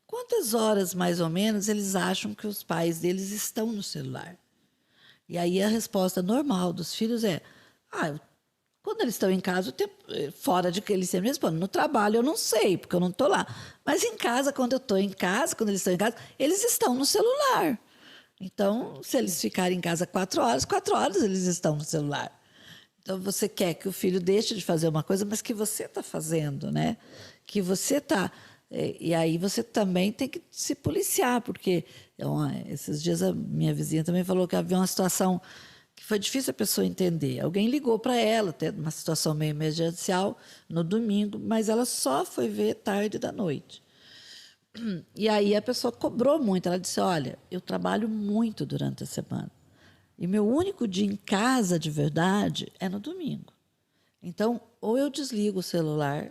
quantas horas, mais ou menos, eles acham que os pais deles estão no celular. E aí a resposta normal dos filhos quando eles estão em casa, o tempo, fora de que eles sempre respondem, no trabalho eu não sei, porque eu não estou lá. Mas em casa, quando eu estou em casa, quando eles estão em casa, eles estão no celular. Então, se eles ficarem em casa 4 horas eles estão no celular. Então, você quer que o filho deixe de fazer uma coisa, mas que você está fazendo, né? Que você está... E aí você também tem que se policiar, porque esses dias a minha vizinha também falou que havia uma situação que foi difícil a pessoa entender. Alguém ligou para ela, até uma situação meio emergencial, no domingo, mas ela só foi ver tarde da noite. E aí a pessoa cobrou muito. Ela disse, olha, eu trabalho muito durante a semana. E meu único dia em casa, de verdade, é no domingo. Então, ou eu desligo o celular,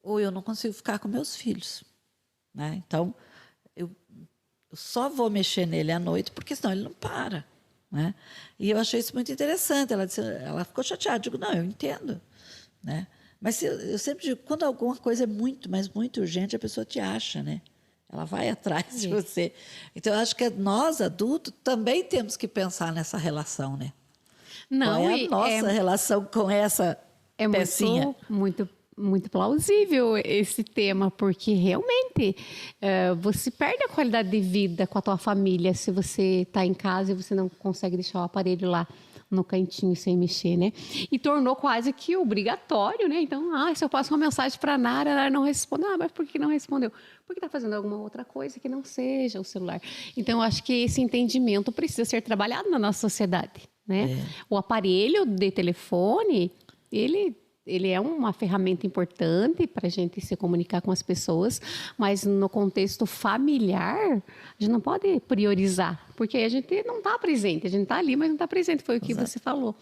ou eu não consigo ficar com meus filhos. Né? Então, eu só vou mexer nele à noite, porque senão ele não para. Né? E eu achei isso muito interessante. Ela ficou chateada. Eu digo, não, eu entendo. Né? Mas eu sempre digo, quando alguma coisa é muito, mas muito urgente, a pessoa te acha, né? Ela vai atrás de você. Então, eu acho que nós, adultos, também temos que pensar nessa relação, né? Não, qual é a nossa relação com essa pecinha? Muito plausível esse tema, porque realmente você perde a qualidade de vida com a tua família se você está em casa e você não consegue deixar o aparelho lá no cantinho sem mexer, né? E tornou quase que obrigatório, né? Então, se eu passo uma mensagem para a Nara, ela não responde. Mas por que não respondeu? Porque está fazendo alguma outra coisa que não seja o celular. Então, eu acho que esse entendimento precisa ser trabalhado na nossa sociedade, né? O aparelho de telefone, ele é uma ferramenta importante para a gente se comunicar com as pessoas, mas no contexto familiar, a gente não pode priorizar, porque a gente não está presente, a gente está ali, mas não está presente, foi o que você falou.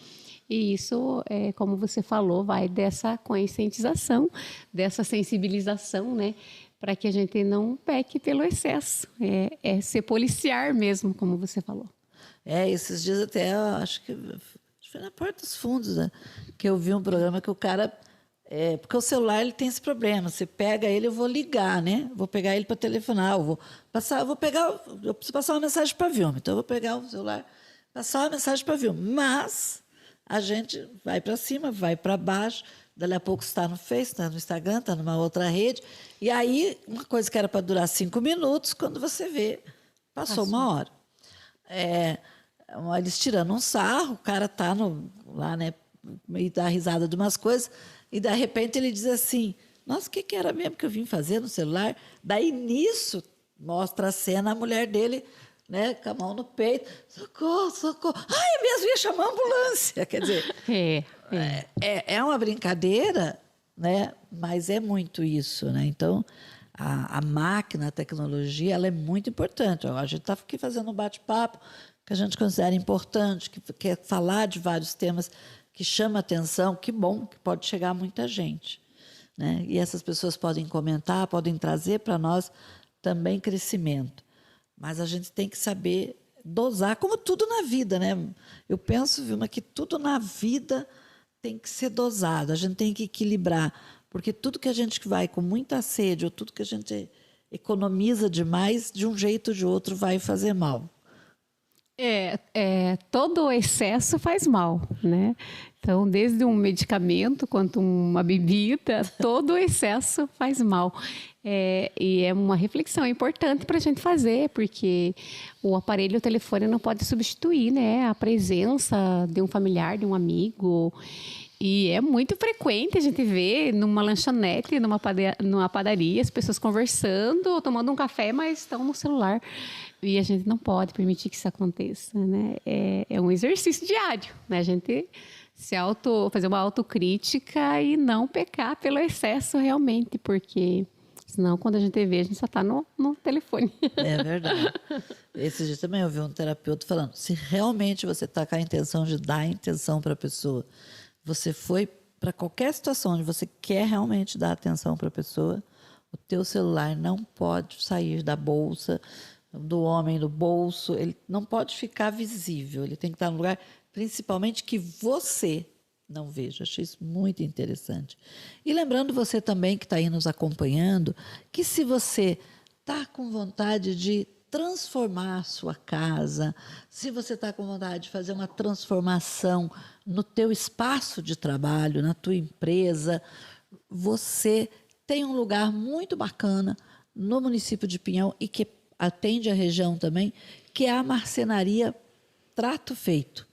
E isso, como você falou, vai dessa conscientização, dessa sensibilização, né, para que a gente não peque pelo excesso, é ser policiar mesmo, como você falou. Esses dias até, eu acho que foi na Porta dos Fundos, né? Que eu vi um programa que o cara... porque o celular ele tem esse problema. Você pega ele, eu vou ligar, né? Vou pegar ele para telefonar, eu preciso passar uma mensagem para a Vilma. Então, eu vou pegar o celular, passar uma mensagem para a Vilma. Mas a gente vai para cima, vai para baixo, dali a pouco está no Face, está no Instagram, está numa outra rede. E aí, uma coisa que era para durar 5 minutos, quando você vê, passou 1 hora. Eles tirando um sarro, o cara está lá, né, meio dá risada de umas coisas, e de repente ele diz assim, nossa, o que era mesmo que eu vim fazer no celular? Daí, nisso, mostra a cena, a mulher dele, né, com a mão no peito, socorro, socorro. Ai, é mesmo, ia chamar a ambulância. Quer dizer, é uma brincadeira, né? Mas é muito isso, né? Então, a máquina, a tecnologia, ela é muito importante. A gente está aqui fazendo um bate-papo que a gente considera importante, que quer falar de vários temas que chama atenção. Que bom que pode chegar a muita gente, né? E essas pessoas podem comentar, podem trazer para nós também crescimento. Mas a gente tem que saber dosar, como tudo na vida, né? Eu penso, Vilma, que tudo na vida tem que ser dosado, a gente tem que equilibrar, porque tudo que a gente vai com muita sede, ou tudo que a gente economiza demais, de um jeito ou de outro vai fazer mal. Todo o excesso faz mal, né? Então, desde um medicamento quanto uma bebida, todo o excesso faz mal. E é uma reflexão importante para a gente fazer, porque o aparelho, o telefone não pode substituir, né, a presença de um familiar, de um amigo. E é muito frequente a gente ver numa lanchonete, numa padaria, as pessoas conversando, tomando um café, mas estão no celular. E a gente não pode permitir que isso aconteça, né? É um exercício diário, né? A gente fazer uma autocrítica e não pecar pelo excesso realmente, porque senão quando a gente vê, a gente só está no telefone. É verdade. Esse dia também eu vi um terapeuta falando, se realmente você está com a intenção de dar a intenção para a pessoa, você foi para qualquer situação onde você quer realmente dar atenção para a pessoa, o teu celular não pode sair da bolsa, do homem, do bolso, ele não pode ficar visível, ele tem que estar no lugar, principalmente que você não veja. Achei isso muito interessante. E lembrando você também que está aí nos acompanhando, que se você está com vontade de transformar a sua casa, se você está com vontade de fazer uma transformação no teu espaço de trabalho, na tua empresa, você tem um lugar muito bacana no município de Pinhão e que atende a região também, que é a marcenaria Trato Feito.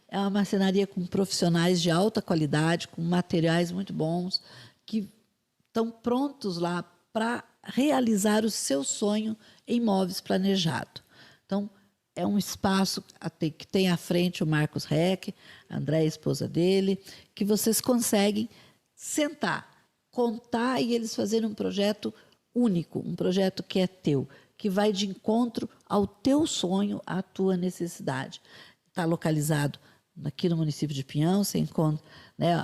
É uma marcenaria com profissionais de alta qualidade, com materiais muito bons, que estão prontos lá para realizar o seu sonho em móveis planejados. Então, é um espaço que tem à frente o Marcos Reck, a André, a esposa dele, que vocês conseguem sentar, contar e eles fazerem um projeto único, um projeto que é teu, que vai de encontro ao teu sonho, à tua necessidade. Está localizado aqui no município de Pinhão, você encontra, né,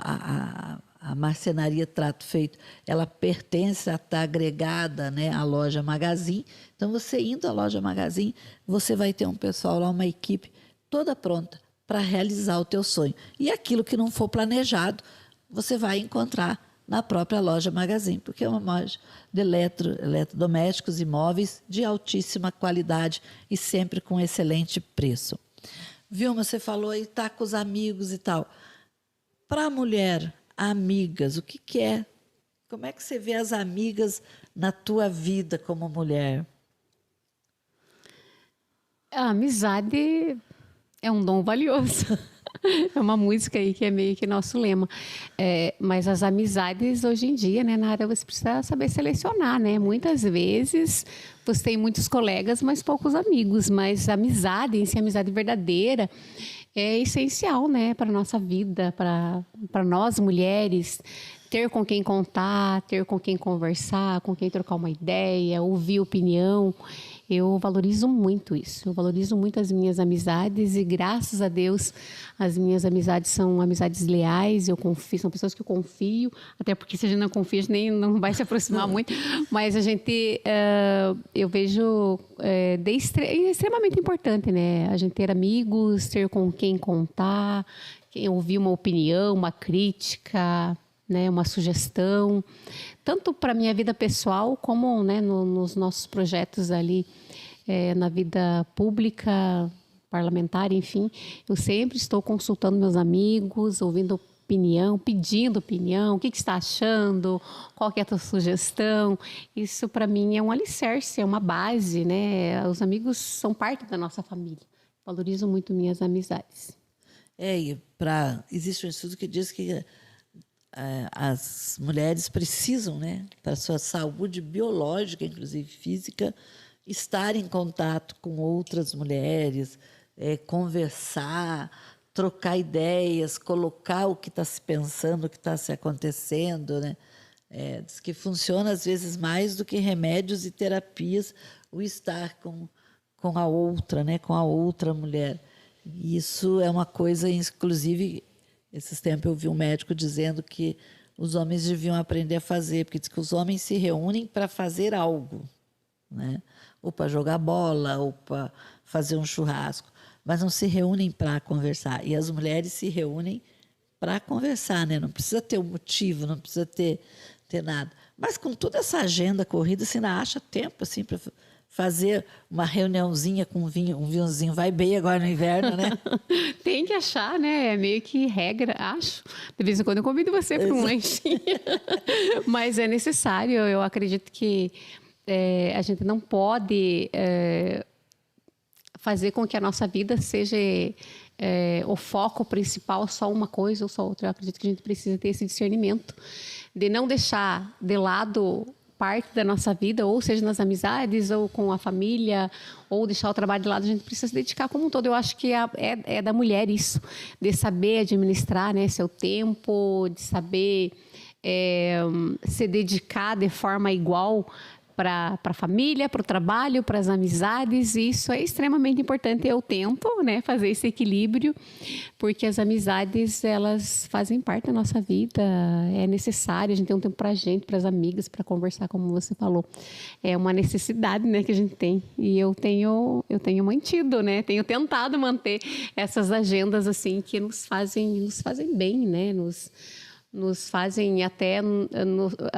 a marcenaria Trato Feito, ela pertence a estar agregada, né, à loja Magazine. Então, você indo à loja Magazine, você vai ter um pessoal lá, uma equipe toda pronta para realizar o teu sonho. E aquilo que não for planejado, você vai encontrar na própria loja Magazine, porque é uma loja de eletrodomésticos e móveis de altíssima qualidade e sempre com excelente preço. Vilma, você falou aí, tá com os amigos e tal. Para a mulher, amigas, o que é? Como é que você vê as amigas na tua vida como mulher? A amizade é um dom valioso. É uma música aí que é meio que nosso lema. Mas as amizades hoje em dia, né, Nara, você precisa saber selecionar, né? Muitas vezes você tem muitos colegas, mas poucos amigos. Mas a amizade, em si, a amizade verdadeira, é essencial, né, para a nossa vida, para nós mulheres. Ter com quem contar, ter com quem conversar, com quem trocar uma ideia, ouvir opinião. Eu valorizo muito isso. Eu valorizo muito as minhas amizades e, graças a Deus, as minhas amizades são amizades leais. Eu confio, são pessoas que eu confio, até porque se a gente não confia, a gente nem não vai se aproximar muito. Mas a gente, eu vejo é extremamente importante, né? A gente ter amigos, ter com quem contar, quem ouvir uma opinião, uma crítica, né, uma sugestão, tanto para a minha vida pessoal como, né, nos nossos projetos ali na vida pública, parlamentar, enfim. Eu sempre estou consultando meus amigos, ouvindo opinião, pedindo opinião, o que está achando, qual que é a tua sugestão. Isso para mim é um alicerce, é uma base, né? Os amigos são parte da nossa família. Valorizo muito minhas amizades. Existe um estudo que diz que as mulheres precisam, né, para a sua saúde biológica, inclusive física, estar em contato com outras mulheres, conversar, trocar ideias, colocar o que está se pensando, o que está se acontecendo, né? Diz que funciona às vezes mais do que remédios e terapias o estar com a outra, né? Com a outra mulher. E isso é uma coisa, inclusive, esses tempos eu vi um médico dizendo que os homens deviam aprender a fazer, porque diz que os homens se reúnem para fazer algo, né? Ou para jogar bola, ou para fazer um churrasco, mas não se reúnem para conversar. E as mulheres se reúnem para conversar, né? Não precisa ter um motivo, não precisa ter nada. Mas com toda essa agenda corrida, você ainda acha tempo assim, para fazer uma reuniãozinha com um vinhozinho. Vai bem agora no inverno, né? Tem que achar, né? É meio que regra, acho. De vez em quando eu convido você para um lanchinho. Mas é necessário. Eu acredito que a gente não pode fazer com que a nossa vida seja o foco principal, só uma coisa ou só outra. Eu acredito que a gente precisa ter esse discernimento de não deixar de lado parte da nossa vida, ou seja, nas amizades, ou com a família, ou deixar o trabalho de lado. A gente precisa se dedicar como um todo. Eu acho que é da mulher isso, de saber administrar, né, seu tempo, de saber se dedicar de forma igual para a família, para o trabalho, para as amizades. Isso é extremamente importante. Eu tento, né, fazer esse equilíbrio, porque as amizades, elas fazem parte da nossa vida. É necessário a gente ter um tempo para a gente, para as amigas, para conversar, como você falou. É uma necessidade, né, que a gente tem. E eu tenho mantido, né, tenho tentado manter essas agendas assim que nos fazem bem, né, nos fazem até...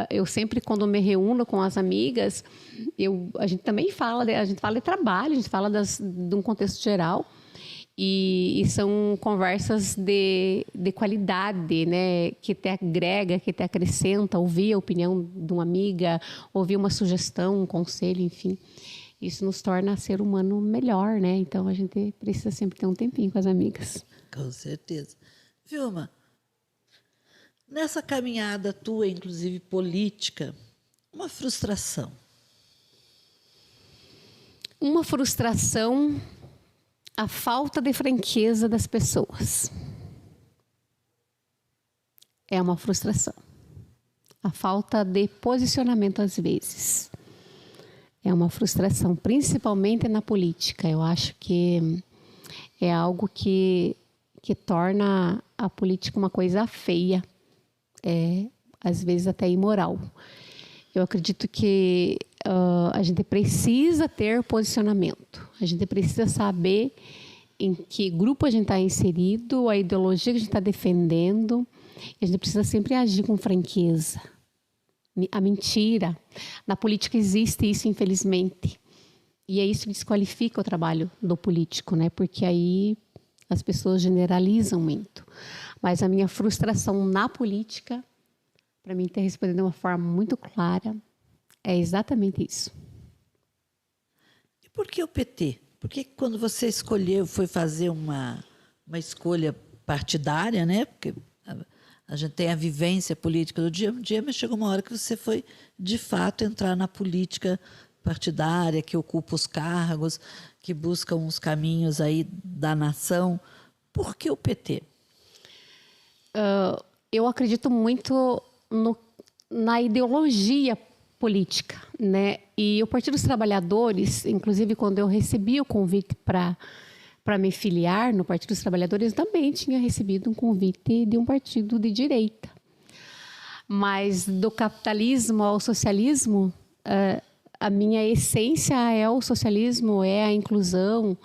Eu sempre, quando me reúno com as amigas, a gente também fala de trabalho, a gente fala de um contexto geral, e são conversas de qualidade, né? Que te agrega, que te acrescenta, ouvir a opinião de uma amiga, ouvir uma sugestão, um conselho, enfim. Isso nos torna ser humano melhor, né? Então, a gente precisa sempre ter um tempinho com as amigas. Com certeza. Vilma, nessa caminhada tua, inclusive política, uma frustração? Uma frustração, a falta de franqueza das pessoas. É uma frustração. A falta de posicionamento às vezes. É uma frustração, principalmente na política. Eu acho que é algo que torna a política uma coisa feia. Às vezes até imoral. Eu acredito que a gente precisa ter posicionamento. A gente precisa saber em que grupo a gente está inserido, a ideologia que a gente está defendendo. A gente precisa sempre agir com franqueza. A mentira. Na política existe isso, infelizmente. E é isso que desqualifica o trabalho do político, né? Porque aí as pessoas generalizam muito. Mas a minha frustração na política, para mim, ter respondido de uma forma muito clara, é exatamente isso. E por que o PT? Por que quando você escolheu, foi fazer uma escolha partidária, né? Porque a gente tem a vivência política do dia a dia, mas chegou uma hora que você foi, de fato, entrar na política partidária, que ocupa os cargos, que busca uns caminhos aí da nação. Por que o PT? Eu acredito muito na ideologia política, né? E o Partido dos Trabalhadores, inclusive quando eu recebi o convite para me filiar no Partido dos Trabalhadores, também tinha recebido um convite de um partido de direita. Mas do capitalismo ao socialismo, a minha essência é o socialismo, é a inclusão,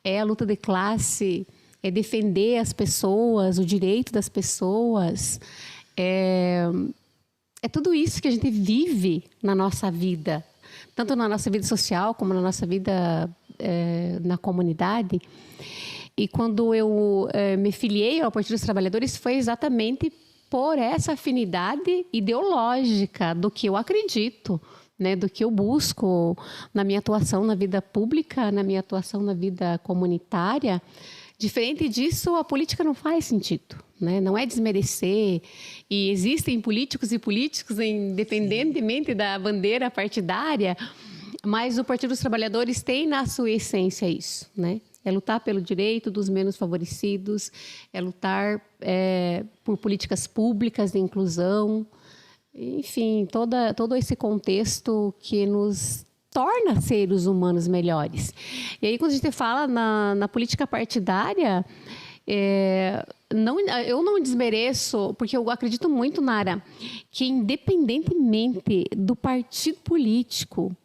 é a luta de classe, é defender as pessoas, o direito das pessoas. É tudo isso que a gente vive na nossa vida, tanto na nossa vida social como na nossa vida na comunidade. E quando eu me filiei ao Partido dos Trabalhadores, foi exatamente por essa afinidade ideológica do que eu acredito, né, do que eu busco na minha atuação na vida pública, na minha atuação na vida comunitária. Diferente disso, a política não faz sentido, né? Não é desmerecer. E existem políticos e políticos, independentemente da bandeira partidária, mas o Partido dos Trabalhadores tem na sua essência isso, né? É lutar pelo direito dos menos favorecidos, é lutar por políticas públicas de inclusão, enfim, todo esse contexto que nos torna seres humanos melhores. E aí, quando a gente fala na política partidária, eu não desmereço, porque eu acredito muito, Nara, que independentemente do partido político,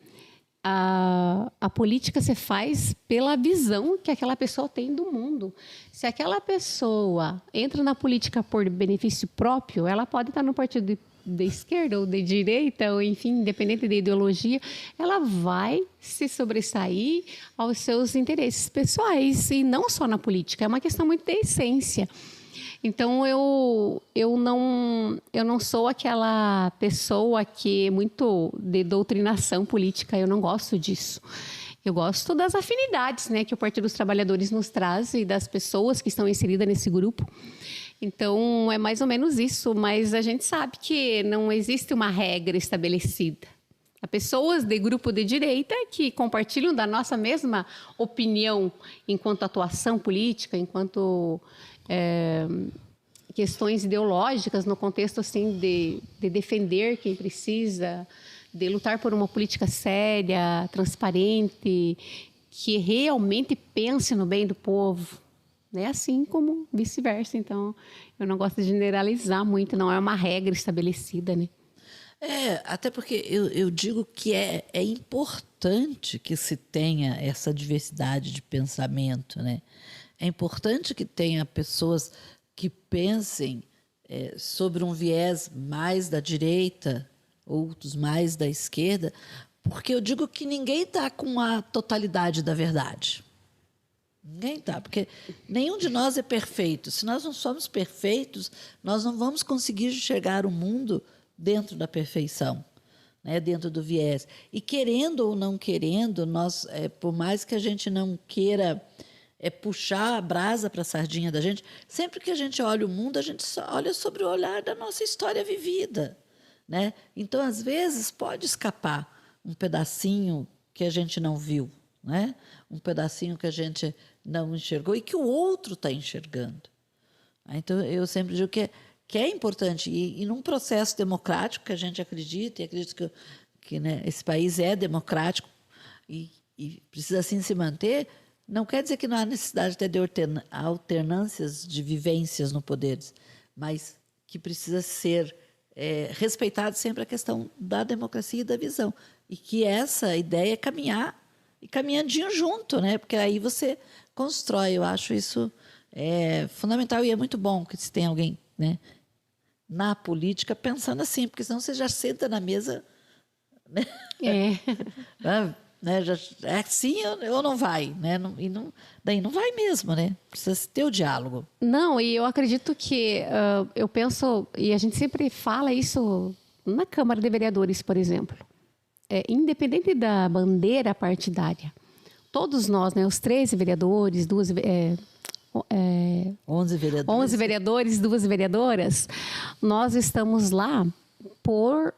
a política se faz pela visão que aquela pessoa tem do mundo. Se aquela pessoa entra na política por benefício próprio, ela pode estar no partido de esquerda ou de direita, ou enfim, independente da ideologia, ela vai se sobressair aos seus interesses pessoais, e não só na política, é uma questão muito de essência. Então, eu não sou aquela pessoa que é muito de doutrinação política, eu não gosto disso. Eu gosto das afinidades, né, que o Partido dos Trabalhadores nos traz e das pessoas que estão inseridas nesse grupo. Então, é mais ou menos isso, mas a gente sabe que não existe uma regra estabelecida. Há pessoas de grupo de direita que compartilham da nossa mesma opinião enquanto atuação política, enquanto questões ideológicas no contexto assim de defender quem precisa, de lutar por uma política séria, transparente, que realmente pense no bem do povo. É assim como vice-versa. Então, eu não gosto de generalizar muito, não é uma regra estabelecida, né? Até porque eu digo que é importante que se tenha essa diversidade de pensamento, né? É importante que tenha pessoas que pensem sobre um viés mais da direita, outros mais da esquerda, porque eu digo que ninguém está com a totalidade da verdade. Ninguém está, porque nenhum de nós é perfeito. Se nós não somos perfeitos, nós não vamos conseguir enxergar o mundo dentro da perfeição, né? Dentro do viés. E querendo ou não querendo, nós, por mais que a gente não queira puxar a brasa para a sardinha da gente, sempre que a gente olha o mundo, a gente só olha sobre o olhar da nossa história vivida, né? Então, às vezes, pode escapar um pedacinho que a gente não viu, né? Um pedacinho que a gente não enxergou e que o outro está enxergando. Então, eu sempre digo que é importante, e num processo democrático que a gente acredita, e acredito que né, esse país é democrático e precisa assim se manter, não quer dizer que não há necessidade até de alternâncias de vivências no poder, mas que precisa ser respeitado sempre a questão da democracia e da visão. E que essa ideia é caminhar, e caminhandinho junto, né? Porque aí você constrói. Eu acho isso fundamental, e é muito bom que se tenha alguém, né, na política pensando assim, porque senão você já senta na mesa, né? Né, já, sim ou não vai, né? Daí não vai mesmo, né? Precisa ter o diálogo. Não, e eu acredito que eu penso, e a gente sempre fala isso na Câmara de Vereadores, por exemplo, independente da bandeira partidária, todos nós, né, os 13 vereadores, 11 vereadores. 11 vereadores, 2 vereadoras, nós estamos lá por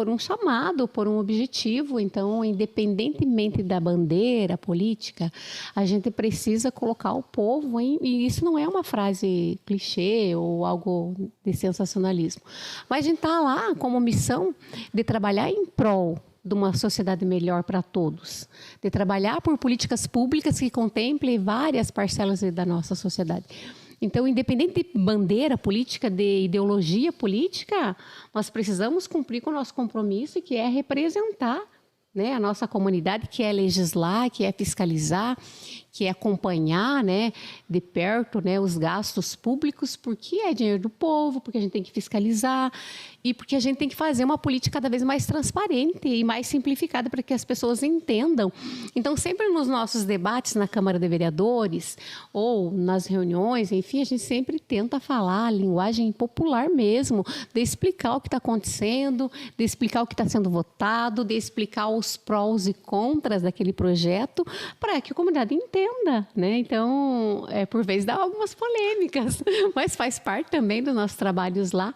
um chamado, por um objetivo. Então, independentemente da bandeira política, a gente precisa colocar o povo e isso não é uma frase clichê ou algo de sensacionalismo. Mas a gente está lá como missão de trabalhar em prol de uma sociedade melhor para todos, de trabalhar por políticas públicas que contemplem várias parcelas da nossa sociedade. Então, independente de bandeira política, de ideologia política, nós precisamos cumprir com o nosso compromisso, que é representar, né, a nossa comunidade, que é legislar, que é fiscalizar, que é acompanhar, né, de perto, né, os gastos públicos, porque é dinheiro do povo, porque a gente tem que fiscalizar e porque a gente tem que fazer uma política cada vez mais transparente e mais simplificada para que as pessoas entendam. Então, sempre nos nossos debates na Câmara de Vereadores ou nas reuniões, enfim, a gente sempre tenta falar a linguagem popular mesmo, de explicar o que está acontecendo, de explicar o que está sendo votado, de explicar os prós e contras daquele projeto, para que a comunidade entenda, né? Então, por vezes dá algumas polêmicas, mas faz parte também dos nossos trabalhos lá.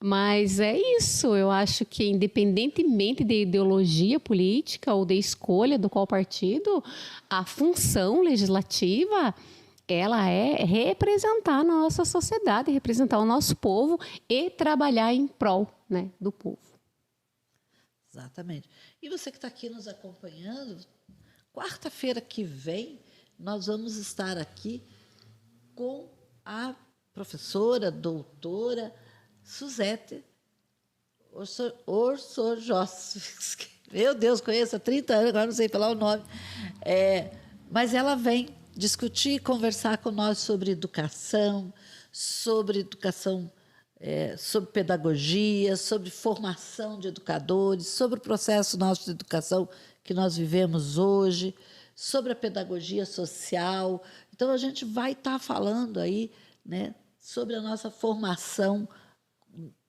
Mas é isso, eu acho que independentemente de ideologia política ou de escolha do qual partido, a função legislativa, ela é representar a nossa sociedade, representar o nosso povo e trabalhar em prol, né, do povo. Exatamente. E você que está aqui nos acompanhando, quarta-feira que vem, nós vamos estar aqui com a professora, doutora Suzete Orsojós. Meu Deus, conheço há 30 anos, agora não sei falar o nome. Mas ela vem discutir e conversar com nós sobre educação, sobre pedagogia, sobre formação de educadores, sobre o processo nosso de educação que nós vivemos hoje, sobre a pedagogia social. Então, a gente vai estar falando aí, né, sobre a nossa formação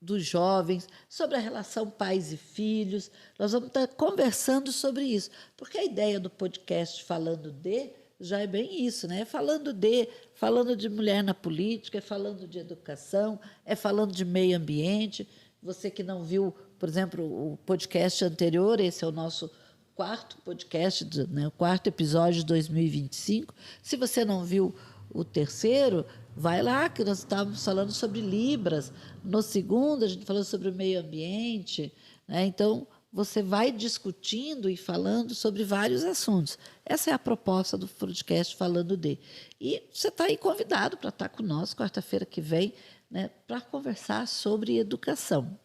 dos jovens, sobre a relação pais e filhos. Nós vamos estar conversando sobre isso, porque a ideia do podcast Falando de já é bem isso, né? Falando de mulher na política, é falando de educação, é falando de meio ambiente. Você que não viu, por exemplo, o podcast anterior, esse é o nosso quarto podcast, né, o quarto episódio de 2025. Se você não viu o terceiro, vai lá, que nós estávamos falando sobre Libras. No segundo, a gente falou sobre o meio ambiente, né? Então, você vai discutindo e falando sobre vários assuntos. Essa é a proposta do podcast Falando de. E você está aí convidado para estar conosco quarta-feira que vem, né, para conversar sobre educação.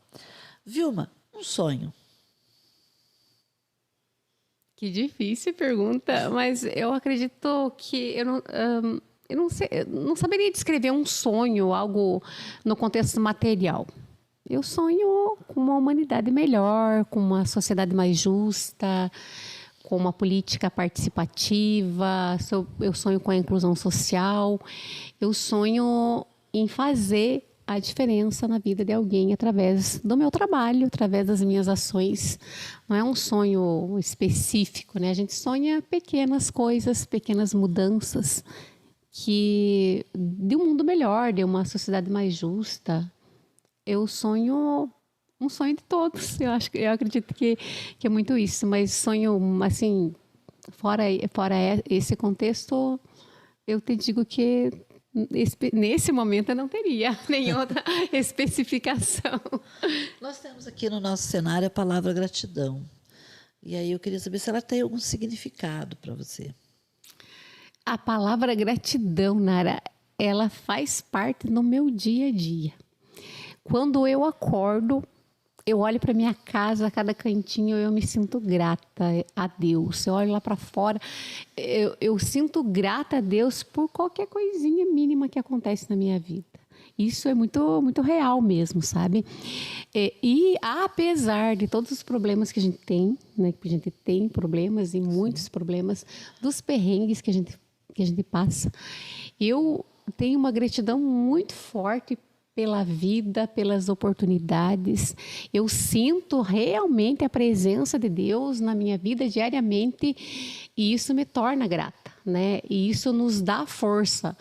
Vilma, um sonho. Que difícil pergunta, mas eu acredito que eu não sei, eu não saberia descrever um sonho, algo no contexto material. Eu sonho com uma humanidade melhor, com uma sociedade mais justa, com uma política participativa, eu sonho com a inclusão social, eu sonho em fazer a diferença na vida de alguém através do meu trabalho, através das minhas ações. Não é um sonho específico, né? A gente sonha pequenas coisas, pequenas mudanças de um mundo melhor, de uma sociedade mais justa. Eu sonho um sonho de todos. Eu acredito que é muito isso, mas sonho assim, fora esse contexto, eu te digo que nesse momento eu não teria nenhuma especificação. Nós temos aqui no nosso cenário a palavra gratidão. E aí eu queria saber se ela tem algum significado para você. A palavra gratidão, Nara, ela faz parte do meu dia a dia. Quando eu acordo, eu olho para minha casa, a cada cantinho, eu me sinto grata a Deus. Eu olho lá para fora, eu sinto grata a Deus por qualquer coisinha mínima que acontece na minha vida. Isso é muito, muito real mesmo, sabe? E apesar de todos os problemas que a gente tem, né? Que a gente tem problemas e muitos problemas, dos perrengues que a gente passa, eu tenho uma gratidão muito forte pela vida, pelas oportunidades. Eu sinto realmente a presença de Deus na minha vida diariamente e isso me torna grata, né? E isso nos dá força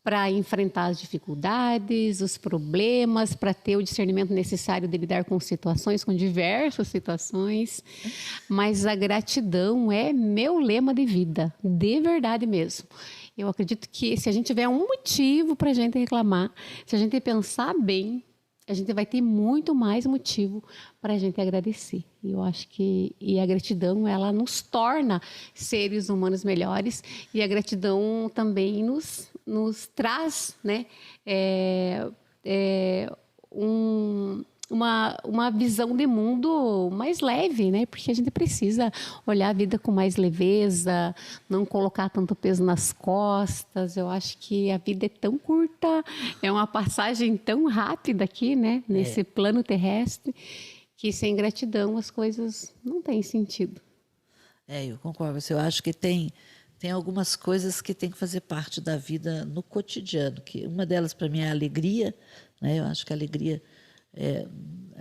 para enfrentar as dificuldades, os problemas, para ter o discernimento necessário de lidar com situações, com diversas situações. Mas a gratidão é meu lema de vida, de verdade mesmo. Eu acredito que se a gente tiver um motivo para a gente reclamar, se a gente pensar bem, a gente vai ter muito mais motivo para a gente agradecer. E eu acho que a gratidão, ela nos torna seres humanos melhores e a gratidão também nos traz, né, uma visão de mundo mais leve, né? Porque a gente precisa olhar a vida com mais leveza, não colocar tanto peso nas costas. Eu acho que a vida é tão curta, é uma passagem tão rápida aqui, né? Nesse plano terrestre, que sem gratidão as coisas não têm sentido. Eu concordo. Eu acho que tem algumas coisas que tem que fazer parte da vida no cotidiano. Que uma delas, para mim, é a alegria, né? Eu acho que a alegria...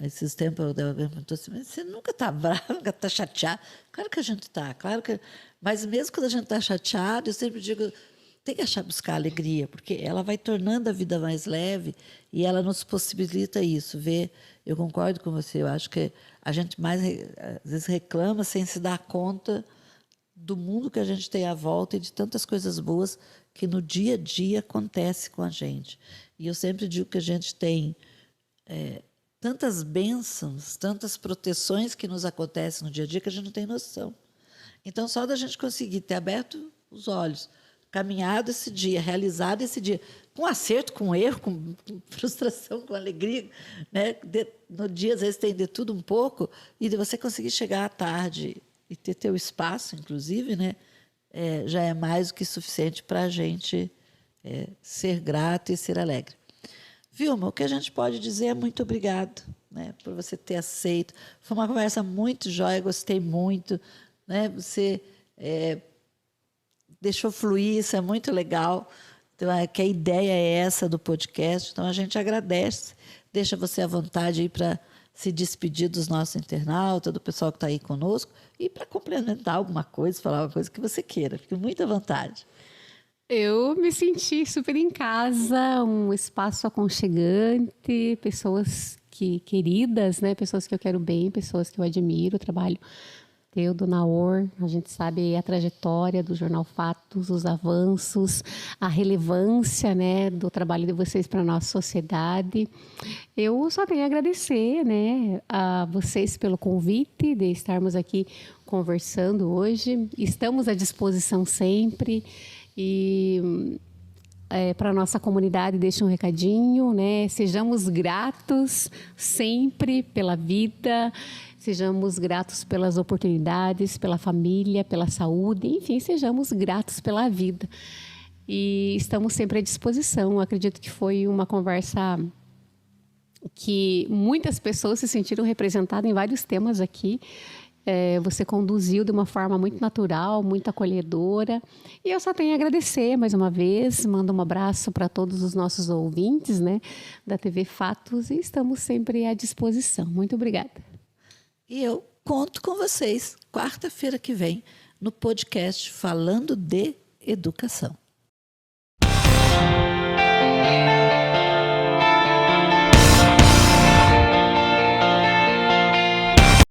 esses tempos eu perguntou assim, mas você nunca está bravo, nunca está chateado? Claro que a gente está, claro que... Mas mesmo quando a gente está chateado, eu sempre digo, tem que buscar alegria, porque ela vai tornando a vida mais leve e ela nos possibilita isso. Eu concordo com você, eu acho que a gente mais às vezes reclama sem se dar conta do mundo que a gente tem à volta e de tantas coisas boas que no dia a dia acontece com a gente. E eu sempre digo que a gente tem tantas bênçãos, tantas proteções que nos acontecem no dia a dia que a gente não tem noção. Então, só da gente conseguir ter aberto os olhos, caminhado esse dia, realizado esse dia, com acerto, com erro, com frustração, com alegria, né? No dia, às vezes, tem de tudo um pouco, e de você conseguir chegar à tarde e ter teu espaço, inclusive, né? Já é mais do que suficiente para a gente ser grato e ser alegre. Vilma, o que a gente pode dizer é muito obrigado, né, por você ter aceito. Foi uma conversa muito jóia, gostei muito, né? Você deixou fluir, isso é muito legal. Então, que a ideia é essa do podcast. Então, a gente agradece, deixa você à vontade aí para se despedir dos nossos internautas, do pessoal que está aí conosco, e para complementar alguma coisa, falar uma coisa que você queira. Fique muito à vontade. Eu me senti super em casa, um espaço aconchegante, pessoas queridas, né? Pessoas que eu quero bem, pessoas que eu admiro, o trabalho teu, do Naor. A gente sabe a trajetória do Jornal Fatos, os avanços, a relevância, né, do trabalho de vocês para a nossa sociedade. Eu só tenho a agradecer, né, a vocês pelo convite de estarmos aqui conversando hoje. Estamos à disposição sempre. E para a nossa comunidade, deixa um recadinho, né? Sejamos gratos sempre pela vida, sejamos gratos pelas oportunidades, pela família, pela saúde, enfim, sejamos gratos pela vida. E estamos sempre à disposição. Eu acredito que foi uma conversa que muitas pessoas se sentiram representadas em vários temas aqui. Você conduziu de uma forma muito natural, muito acolhedora. E eu só tenho a agradecer mais uma vez. Mando um abraço para todos os nossos ouvintes, né, da TV Fatos, e estamos sempre à disposição. Muito obrigada. E eu conto com vocês quarta-feira que vem no podcast Falando de Educação.